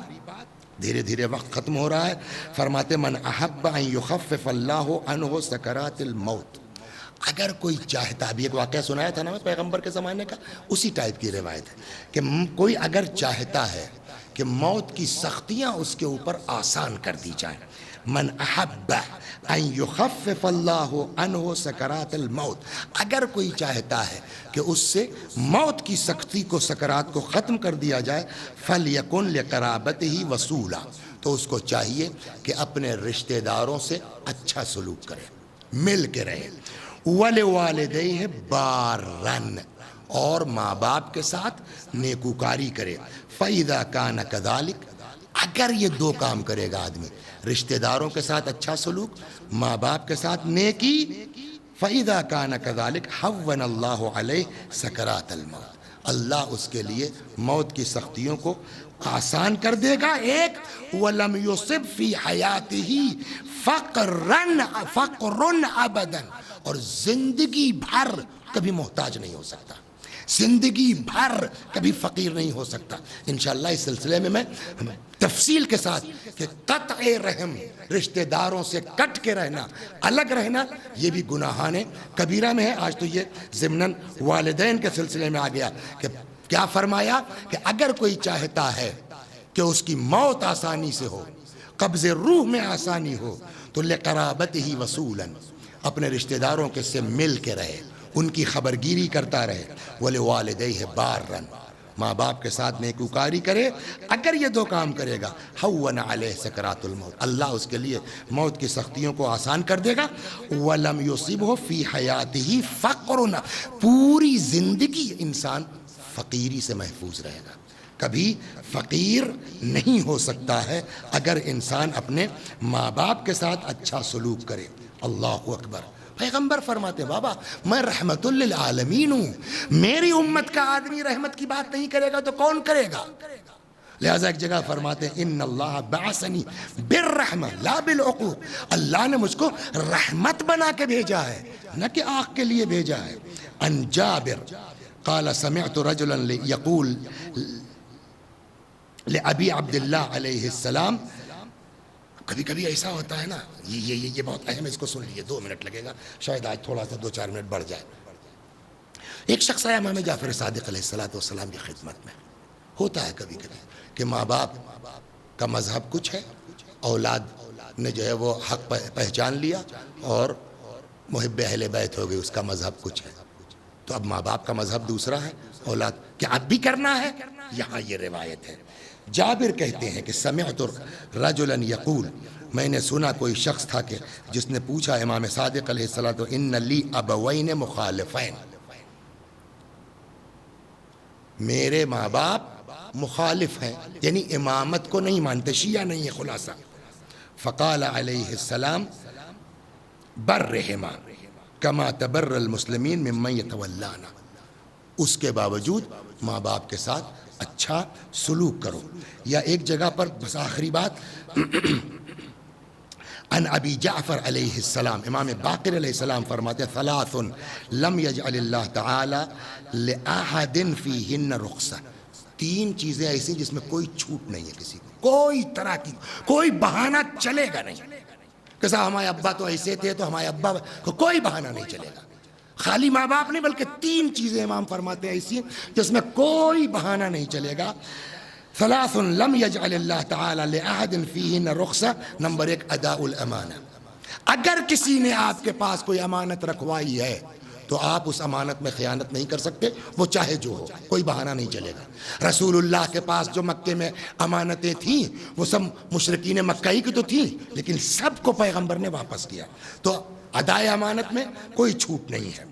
دھیرے دھیرے وقت ختم ہو رہا ہے، فرماتے من احب ان یخفف اللہ عنہ سکرات الموت، اگر کوئی چاہتا، ابھی ایک واقعہ سنایا تھا نا میں پیغمبر کے زمانے کا، اسی ٹائپ کی روایت ہے کہ کوئی اگر چاہتا ہے کہ موت کی سختیاں اس کے اوپر آسان کر دی جائیں، من احب ان یخفف اللہ عنہ سکرات الموت، اگر کوئی چاہتا ہے کہ اس سے موت کی سختی کو، سکرات کو ختم کر دیا جائے، فلیکن لقرابتہ وصولا، تو اس کو چاہیے کہ اپنے رشتہ داروں سے اچھا سلوک کرے، مل کے رہے، وَلِوَالِدَيْهِ بَارًّا، اور ماں باپ کے ساتھ نیکوکاری کرے، فَإِذَا كَانَ كَذَلِكَ، اگر یہ دو کام کرے گا آدمی، رشتہ داروں کے ساتھ اچھا سلوک، ماں باپ کے ساتھ نیکی، فَإِذَا كَانَ كَذَلِكَ حَوَّنَ اللَّهُ عَلَيْهِ سَكَرَاتَ الْمَوْتِ، اللہ اس کے لیے موت کی سختیوں کو آسان کر دے گا۔ ایک وَلَمْ يُصِبْ فِي حَيَاتِهِ فَقْرٌ أَبَدًا، اور زندگی بھر کبھی محتاج نہیں ہو سکتا، زندگی بھر کبھی فقیر نہیں ہو سکتا۔ انشاءاللہ اس سلسلے میں میں تفصیل کے ساتھ کہ قطع رحم، رشتہ داروں سے کٹ کے رہنا، الگ رہنا، یہ بھی گناہان کبیرہ میں ہے۔ آج تو یہ ضمناً والدین کے سلسلے میں آ گیا کہ کیا فرمایا کہ اگر کوئی چاہتا ہے کہ اس کی موت آسانی سے ہو، قبض روح میں آسانی ہو، تو لقرابتہ وصولا، اپنے رشتہ داروں کے سے مل کے رہے، ان کی خبرگیری کرتا رہے، وَلِوَالِدَيْهِ بَارًا، ماں باپ کے ساتھ نیکوکاری کرے۔ اگر یہ دو کام کرے گا، حَوَّنَ عَلَيْهِ سَكْرَاتُ الْمَوْتِ، اللہ اس کے لیے موت کی سختیوں کو آسان کر دے گا۔ وَلَمْ يُصِبْهُ فِي حَيَاتِهِ فَقْرٌ، پوری زندگی انسان فقیری سے محفوظ رہے گا، کبھی فقیر نہیں ہو سکتا ہے اگر انسان اپنے ماں باپ کے ساتھ اچھا سلوک کرے۔ اللہ اکبر۔ پیغمبر فرماتے ہیں بابا میں رحمت للعالمین ہوں، میری امت کا آدمی رحمت کی بات نہیں کرے گا تو کون کرے گا؟ لہذا ایک جگہ فرماتے ہیں ان اللہ بعثنی بالرحمہ لا بالعقوق، اللہ نے مجھ کو رحمت بنا کے بھیجا ہے، نہ کہ آنکھ کے لیے بھیجا ہے۔ عن جابر قال سمعت رجلا يقول لأبی عبداللہ علیہ السلام، کبھی کبھی ایسا ہوتا ہے نا، یہ بہت اہم ہے، اس کو سن لیجیے، 2 منٹ لگے گا، شاید آج تھوڑا سا 2-4 منٹ بڑھ جائے۔ ایک شخص آیا امام جعفر صادق علیہ السلام کی خدمت میں۔ ہوتا ہے کبھی کبھی کہ ماں باپ کا مذہب کچھ ہے، اولاد نے جو ہے وہ حق پہچان لیا اور محب اہل بیت ہو گئی، اس کا مذہب کچھ ہے، تو اب ماں باپ کا مذہب دوسرا ہے، اولاد کیا اب بھی کرنا ہے؟ یہاں یہ روایت ہے۔ جابر کہتے ہیں کہ سمعت رجلا یقول، میں نے سنا کوئی شخص تھا کہ جس نے پوچھا امام صادق علیہ السلام، ان لی ابوین مخالفین، میرے ماں باپ مخالف ہیں، یعنی امامت کو نہیں مانتے، شیعہ نہیں ہے خلاصہ۔ فقال علیہ السلام برہما کما تبر المسلمین ممن یتولانا، اس کے باوجود ماں باپ کے ساتھ اچھا سلوک کرو۔ یا ایک جگہ پر بس آخری بات، ان ابی جعفر علیہ السلام، امام باقر علیہ السلام فرماتے ہیں ثلاث لم یجعل اللہ تعالی لأحد فیہن رخصہ، 3 چیزیں ایسی جس میں کوئی چھوٹ نہیں ہے کسی کو، کوئی طرح کی کوئی بہانہ چلے گا نہیں، کہ صاحب ہمارے ابا تو ایسے تھے تو ہمارے ابا کو کوئی بہانہ نہیں چلے گا۔ خالی ماں باپ نہیں بلکہ 3 چیزیں امام فرماتے ہیں ایسی جس میں کوئی بہانہ نہیں چلے گا۔ ثلاث لم یجعل اللہ تعالی لأحد فیہن رخصہ، نمبر 1 اداء الامانہ، اگر کسی نے آپ کے پاس کوئی امانت رکھوائی ہے تو آپ اس امانت میں خیانت نہیں کر سکتے، وہ چاہے جو ہو، کوئی بہانہ نہیں چلے گا۔ رسول اللہ کے پاس جو مکے میں امانتیں تھیں وہ سب مشرکین مکہ ہی کی تو تھیں، لیکن سب کو پیغمبر نے واپس کیا، تو ادائے امانت میں کوئی چھوٹ نہیں ہے۔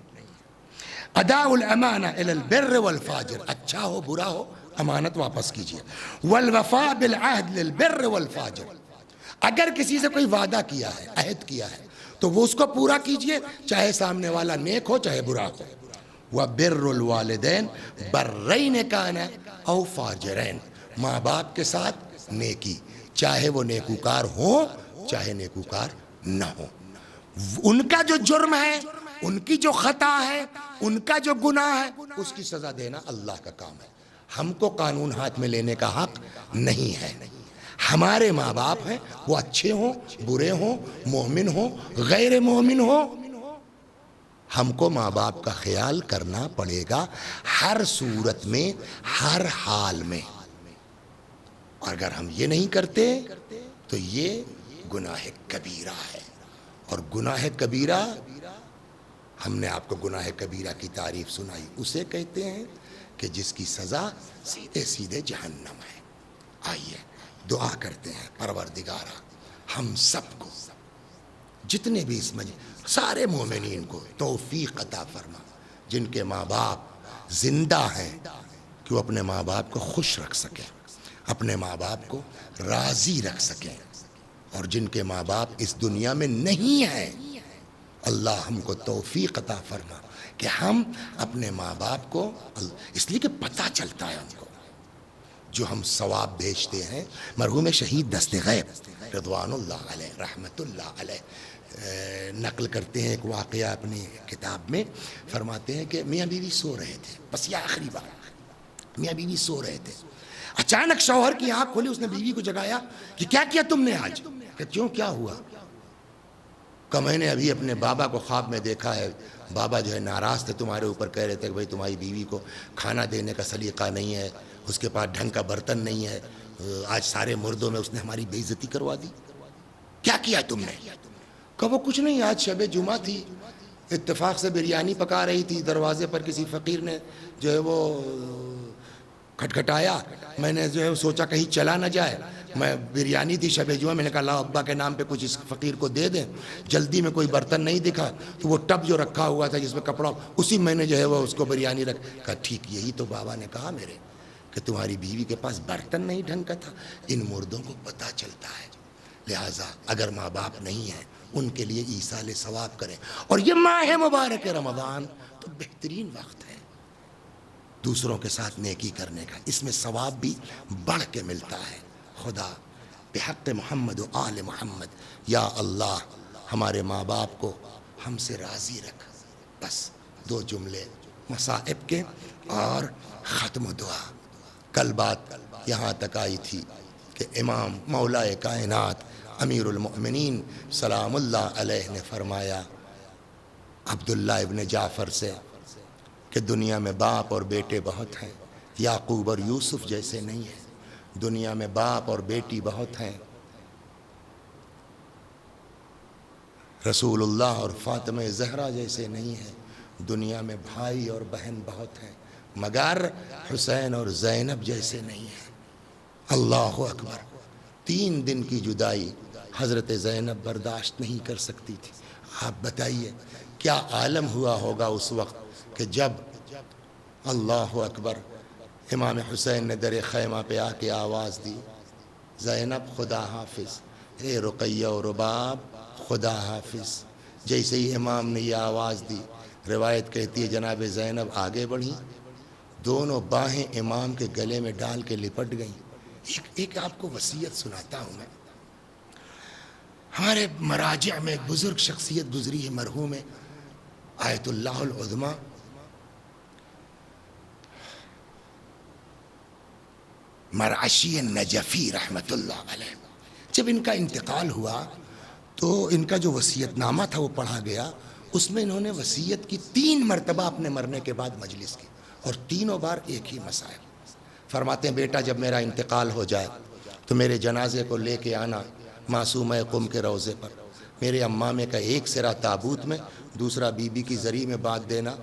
اداء الامانہ الی البر والفاجر، اچھا ہو برا ہو امانت واپس کیجیے۔ والوفاء بالعہد للبر والفاجر، اگر کسی سے کوئی وعدہ کیا ہے، عہد کیا ہے تو وہ اس کو پورا کیجئے، چاہے سامنے والا نیک ہو چاہے برا ہو۔ وَبِرُّ الْوَالِدَيْن بَرَّيْنِ كَانَ أَوْ فَاجِرَيْن، ماں باپ کے ساتھ نیکی، چاہے وہ نیکوکار ہوں چاہے نیکوکار نہ ہو، ان کا جو جرم ہے، ان کی جو خطا ہے، ان کا جو گناہ ہے، اس کی سزا دینا اللہ کا کام ہے، ہم کو قانون ہاتھ میں لینے کا حق نہیں ہے۔ ہمارے ماں باپ ہیں، وہ اچھے ہوں برے ہوں، مومن ہوں غیر مومن ہوں، ہم کو ماں باپ کا خیال کرنا پڑے گا ہر صورت میں، ہر حال میں، اور اگر ہم یہ نہیں کرتے تو یہ گناہ کبیرہ ہے۔ اور گناہ کبیرہ، ہم نے آپ کو گناہ کبیرہ کی تعریف سنائی، اسے کہتے ہیں کہ جس کی سزا سیدھے سیدھے جہنم ہے۔ آئیے دعا کرتے ہیں، پروردگارا ہم سب کو، جتنے بھی اس مجلس، سارے مومنین کو توفیق عطا فرما، جن کے ماں باپ زندہ ہیں کہ وہ اپنے ماں باپ کو خوش رکھ سکیں، اپنے ماں باپ کو راضی رکھ سکیں، اور جن کے ماں باپ اس دنیا میں نہیں ہیں اللہ ہم کو توفیق عطا فرما کہ ہم اپنے ماں باپ کو، اس لیے کہ پتہ چلتا ہے ہم کو جو ہم ثواب بھیجتے ہیں۔ مرحوم شہید دست غیب رضوان اللہ علیہ رحمت اللہ علیہ نقل کرتے ہیں ایک واقعہ اپنی کتاب میں، فرماتے ہیں کہ میاں بیوی سو رہے تھے، بس یہ آخری بار، میاں بیوی سو رہے تھے، اچانک شوہر کی آنکھ کھلی، اس نے بیوی کو جگایا کہ کیا کیا تم نے آج؟ کہ کیوں کیا ہوا؟ کہ میں نے ابھی اپنے بابا کو خواب میں دیکھا ہے، بابا جو ہے ناراض تھے تمہارے اوپر، کہہ رہے تھے کہ بھائی تمہاری بیوی کو کھانا دینے کا سلیقہ نہیں ہے، اس کے پاس ڈھنگ کا برتن نہیں ہے، آج سارے مردوں میں اس نے ہماری بے عزتی کروا دی، کیا کیا تم نے؟ کہ وہ کچھ نہیں، آج شب جمعہ تھی، اتفاق سے بریانی پکا رہی تھی، دروازے پر کسی فقیر نے جو ہے وہ کھٹکھٹایا، میں نے جو ہے سوچا کہیں چلا نہ جائے، میں بریانی تھی شب جمعہ، میں نے کہا لاؤ ابا کے نام پہ کچھ اس فقیر کو دے دیں، جلدی میں کوئی برتن نہیں دکھا تو وہ ٹب جو رکھا ہوا تھا جس میں کپڑا، اسی میں نے جو ہے وہ اس کو بریانی کہا ٹھیک، یہی تو بابا نے کہا میرے کہ تمہاری بیوی کے پاس برتن نہیں ڈھنگ کا تھا۔ ان مردوں کو پتہ چلتا ہے، لہٰذا اگر ماں باپ نہیں ہیں ان کے لیے ایصال ثواب کریں، اور یہ ماہ مبارک رمضان تو بہترین وقت ہے دوسروں کے ساتھ نیکی کرنے کا، اس میں ثواب بھی بڑھ کے ملتا ہے۔ خدا بحق محمد و آل محمد، یا اللہ ہمارے ماں باپ کو ہم سے راضی رکھ۔ بس دو جملے مصائب کے اور ختم و دعا۔ کل بات یہاں تک آئی تھی کہ امام مولا کائنات امیر المؤمنین سلام اللہ علیہ نے فرمایا عبداللہ ابن جعفر سے کہ دنیا میں باپ اور بیٹے بہت ہیں، یعقوب اور یوسف جیسے نہیں ہیں، دنیا میں باپ اور بیٹی بہت ہیں، رسول اللہ اور فاطمہ زہرا جیسے نہیں ہیں، دنیا میں بھائی اور بہن بہت ہیں، مگر حسین اور زینب جیسے نہیں ہیں۔ اللہ اکبر، 3 دن کی جدائی حضرت زینب برداشت نہیں کر سکتی تھی۔ آپ بتائیے کیا عالم ہوا ہوگا اس وقت کہ جب اللہ اکبر امام حسین نے در خیمہ پہ آ کے آواز دی، زینب خدا حافظ، اے رقیہ و رباب خدا حافظ۔ جیسے ہی امام نے یہ آواز دی، روایت کہتی ہے جناب زینب آگے بڑھی، دونوں باہیں امام کے گلے میں ڈال کے لپٹ گئیں۔ ایک آپ کو وصیت سناتا ہوں میں، ہمارے مراجع میں ایک بزرگ شخصیت گزری ہے، مرحوم آیت اللہ العظمیٰ مرعشی نجفی رحمت اللہ علیہ۔ جب ان کا انتقال ہوا تو ان کا جو وصیت نامہ تھا وہ پڑھا گیا، اس میں انہوں نے وصیت کی 3 مرتبہ اپنے مرنے کے بعد مجلس کی، اور تینوں بار ایک ہی مسائل۔ فرماتے ہیں بیٹا جب میرا انتقال ہو جائے تو میرے جنازے کو لے کے آنا معصومہ قم کے روضے پر، میرے امامے کا ایک سرا تابوت میں، دوسرا بی بی کی زری میں باندھ دینا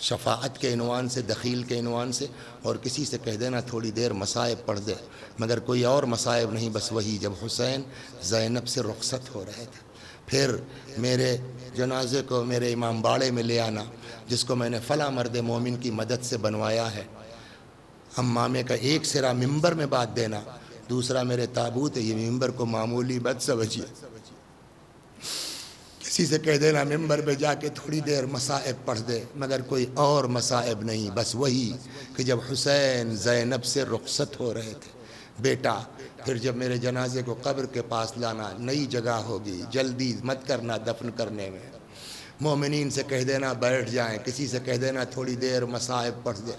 شفاعت کے عنوان سے، دخیل کے عنوان سے، اور کسی سے کہہ دینا تھوڑی دیر مصائب پڑھ دے، مگر کوئی اور مصائب نہیں، بس وہی جب حسین زینب سے رخصت ہو رہے تھے۔ پھر میرے جنازے کو میرے امام باڑے میں لے آنا، جس کو میں نے فلاں مرد مومن کی مدد سے بنوایا ہے، امامے کا ایک سرا ممبر میں باندھ دینا، دوسرا میرے تابوت ہے، یہ ممبر کو معمولی مت سمجھیے، کسی سے کہہ دینا ممبر پہ جا کے تھوڑی دیر مصائب پڑھ دے، مگر کوئی اور مصائب نہیں، بس وہی کہ جب حسین زینب سے رخصت ہو رہے تھے۔ بیٹا پھر جب میرے جنازے کو قبر کے پاس لانا، نئی جگہ ہوگی، جلدی مت کرنا دفن کرنے میں، مومنین سے کہہ دینا بیٹھ جائیں، کسی سے کہہ دینا تھوڑی دیر مصائب پڑھ دے،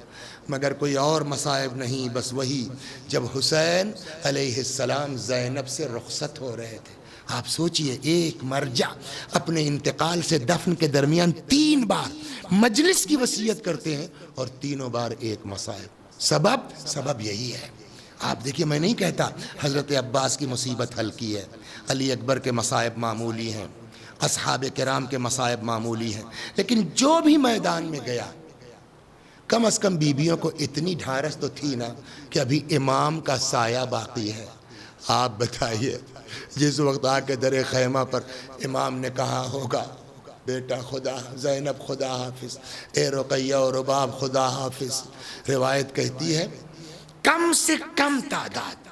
مگر کوئی اور مصائب نہیں، بس وہی جب حسین علیہ السلام زینب سے رخصت ہو رہے تھے۔ آپ سوچئے ایک مرجع اپنے انتقال سے دفن کے درمیان 3 بار مجلس کی وصیت کرتے ہیں، اور تینوں بار ایک مصائب۔ سبب یہی ہے۔ آپ دیکھیے میں نہیں کہتا حضرت عباس کی مصیبت حل کی ہے، علی اکبر کے مصائب معمولی ہیں، اصحاب کرام کے مصائب معمولی ہیں، لیکن جو بھی میدان میں گیا کم از کم بیویوں کو اتنی ڈھارس تو تھی نا کہ ابھی امام کا سایہ باقی ہے۔ آپ بتائیے جس وقت آ کے در خیمہ پر امام نے کہا ہوگا بیٹا خدا، زینب خدا حافظ، اے رقیہ و رباب خدا حافظ، روایت کہتی ہے کم سے کم تعداد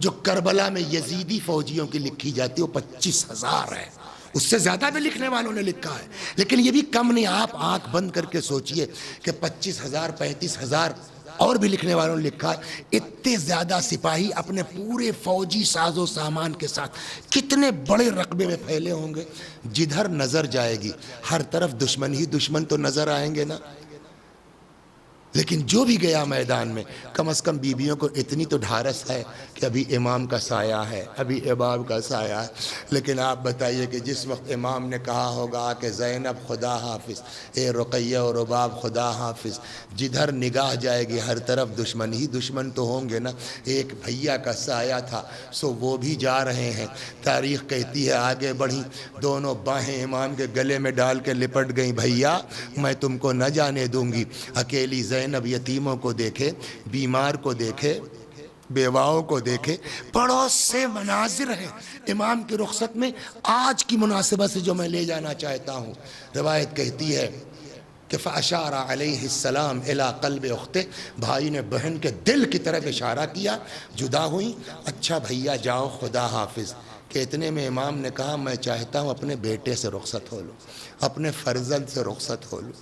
جو کربلا میں یزیدی فوجیوں کی لکھی جاتی ہے وہ 25,000 ہے، اس سے زیادہ بھی لکھنے والوں نے لکھا ہے، لیکن یہ بھی کم نہیں۔ آپ آنکھ بند کر کے سوچئے کہ 25,000 35,000 اور بھی لکھنے والوں نے لکھا ہے۔ اتنے زیادہ سپاہی اپنے پورے فوجی ساز و سامان کے ساتھ کتنے بڑے رقبے میں پھیلے ہوں گے۔ جدھر نظر جائے گی ہر طرف دشمن ہی دشمن تو نظر آئیں گے نا۔ لیکن جو بھی گیا میدان میں، کم از کم بیویوں کو اتنی تو ڈھارس ہے کہ ابھی امام کا سایہ ہے، ابھی امام کا سایہ ہے۔ لیکن آپ بتائیے کہ جس وقت امام نے کہا ہوگا کہ زینب خدا حافظ، اے رقیہ و رباب خدا حافظ، جدھر نگاہ جائے گی ہر طرف دشمن ہی دشمن تو ہوں گے نا۔ ایک بھیا کا سایہ تھا، سو وہ بھی جا رہے ہیں۔ تاریخ کہتی ہے آگے بڑھی، دونوں باہیں امام کے گلے میں ڈال کے لپٹ گئیں، بھیا میں تم کو نہ جانے دوں گی۔ اکیلی زینب یتیموں کو دیکھے، بیمار کو دیکھے، بیواؤں کو دیکھے۔ پڑوس سے مناظر ہیں امام کی رخصت میں آج کی مناسبت سے جو میں لے جانا چاہتا ہوں۔ روایت کہتی ہے کہ فَأَشَارَ عَلَيْهِ السَّلَامُ إِلَىٰ قَلْبِ أُخْتِهِ، بھائی نے بہن کے دل کی طرف اشارہ کیا، جدا ہوئی۔ اچھا بھیا جاؤ خدا حافظ۔ کہ اتنے میں امام نے کہا میں چاہتا ہوں اپنے بیٹے سے رخصت ہو لوں، اپنے فرزند سے رخصت ہو لوں۔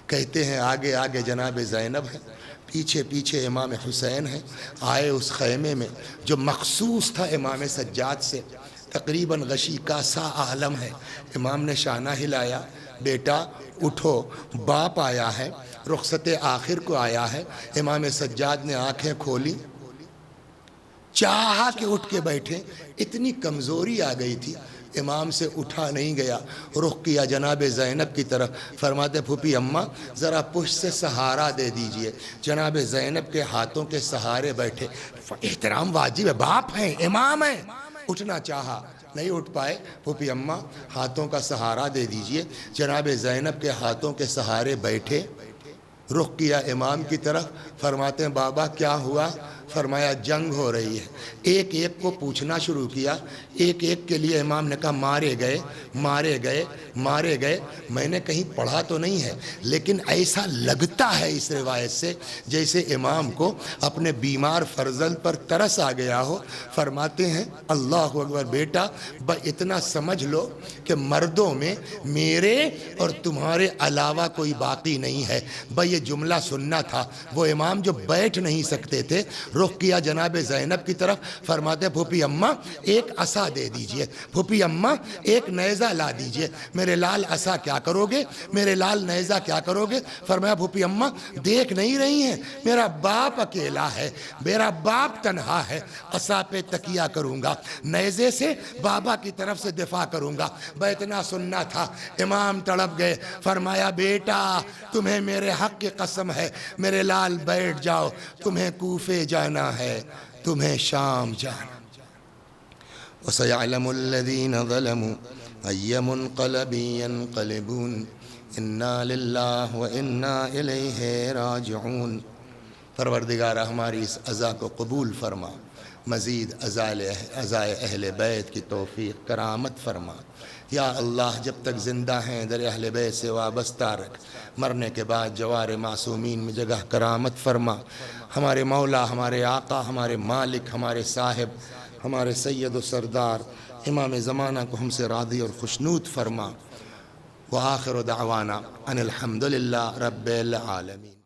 کہتے ہیں آگے آگے جناب زینب ہے، پیچھے پیچھے امام حسین ہے۔ آئے اس خیمے میں جو مخصوص تھا امام سجاد سے، تقریباً غشی کا سا عالم ہے۔ امام نے شانہ ہلایا، بیٹا اٹھو، باپ آیا ہے، رخصت آخر کو آیا ہے۔ امام سجاد نے آنکھیں کھولی، چاہا کہ اٹھ کے بیٹھے، اتنی کمزوری آ گئی تھی، امام سے اٹھا نہیں گیا۔ رخ کیا جناب زینب کی طرف، فرماتے پھوپھی اماں ذرا پشت سے سہارا دے دیجئے۔ جناب زینب کے ہاتھوں کے سہارے بیٹھے۔ احترام واجب ہے، باپ ہیں، امام ہیں۔ اٹھنا چاہا، نہیں اٹھ پائے۔ پھوپھی اماں ہاتھوں کا سہارا دے دیجئے۔ جناب زینب کے ہاتھوں کے سہارے بیٹھے، رخ کیا امام کی طرف، فرماتے ہیں بابا کیا ہوا؟ فرمایا جنگ ہو رہی ہے۔ ایک ایک کو پوچھنا شروع کیا، ایک ایک کے لیے امام نے کہا مارے گئے مارے گئے مارے گئے۔ میں نے کہیں پڑھا تو نہیں ہے، لیکن ایسا لگتا ہے اس روایت سے جیسے امام کو اپنے بیمار فرزند پر ترس آ گیا ہو۔ فرماتے ہیں اللہ اکبر، بیٹا اتنا سمجھ لو کہ مردوں میں میرے اور تمہارے علاوہ کوئی باقی نہیں ہے۔ یہ جملہ سننا تھا۔ وہ امام جو بیٹھ نہیں سکتے تھے، رخ کیا جناب زینب کی طرف، فرماتے پھوپھی اماں ایک عصا دے دیجئے، پھوپھی اماں ایک نیزہ لا دیجئے۔ میرے لال عصا کیا کرو گے؟ میرے لال نیزہ کیا کرو گے؟ فرمایا پھوپھی اماں دیکھ نہیں رہی ہیں، میرا باپ اکیلا ہے، میرا باپ تنہا ہے، عصا پہ تکیہ کروں گا، نیزے سے بابا کی طرف سے دفاع کروں گا۔ اتنا سننا تھا۔ امام تڑپ گئے، فرمایا بیٹا تمہیں میرے حق کی قسم ہے، میرے لال بیٹھ جاؤ، تمہیں کوفے جانا ہے، تمہیں شام جانا۔ وَسَيَعْلَمُ الَّذِينَ ظَلَمُوا أَيَّ مُنْقَلَبٍ يَنْقَلِبُونَ إِنَّا لِلَّهِ وَإِنَّا إِلَيْهِ رَاجِعُونَ۔ پروردگار ہماری اس عزا کو قبول فرما، مزید عزائے اہل بیت کی توفیق کرامت فرما۔ یا اللہ جب تک زندہ ہیں در اہل بیت سے وابستہ رکھ، مرنے کے بعد جوار معصومین میں جگہ کرامت فرما۔ ہمارے مولا، ہمارے آقا، ہمارے مالک، ہمارے صاحب، ہمارے سید و سردار امام زمانہ کو ہم سے راضی اور خوشنود فرما۔ وآخر دعوانا ان الحمد للہ رب العالمین۔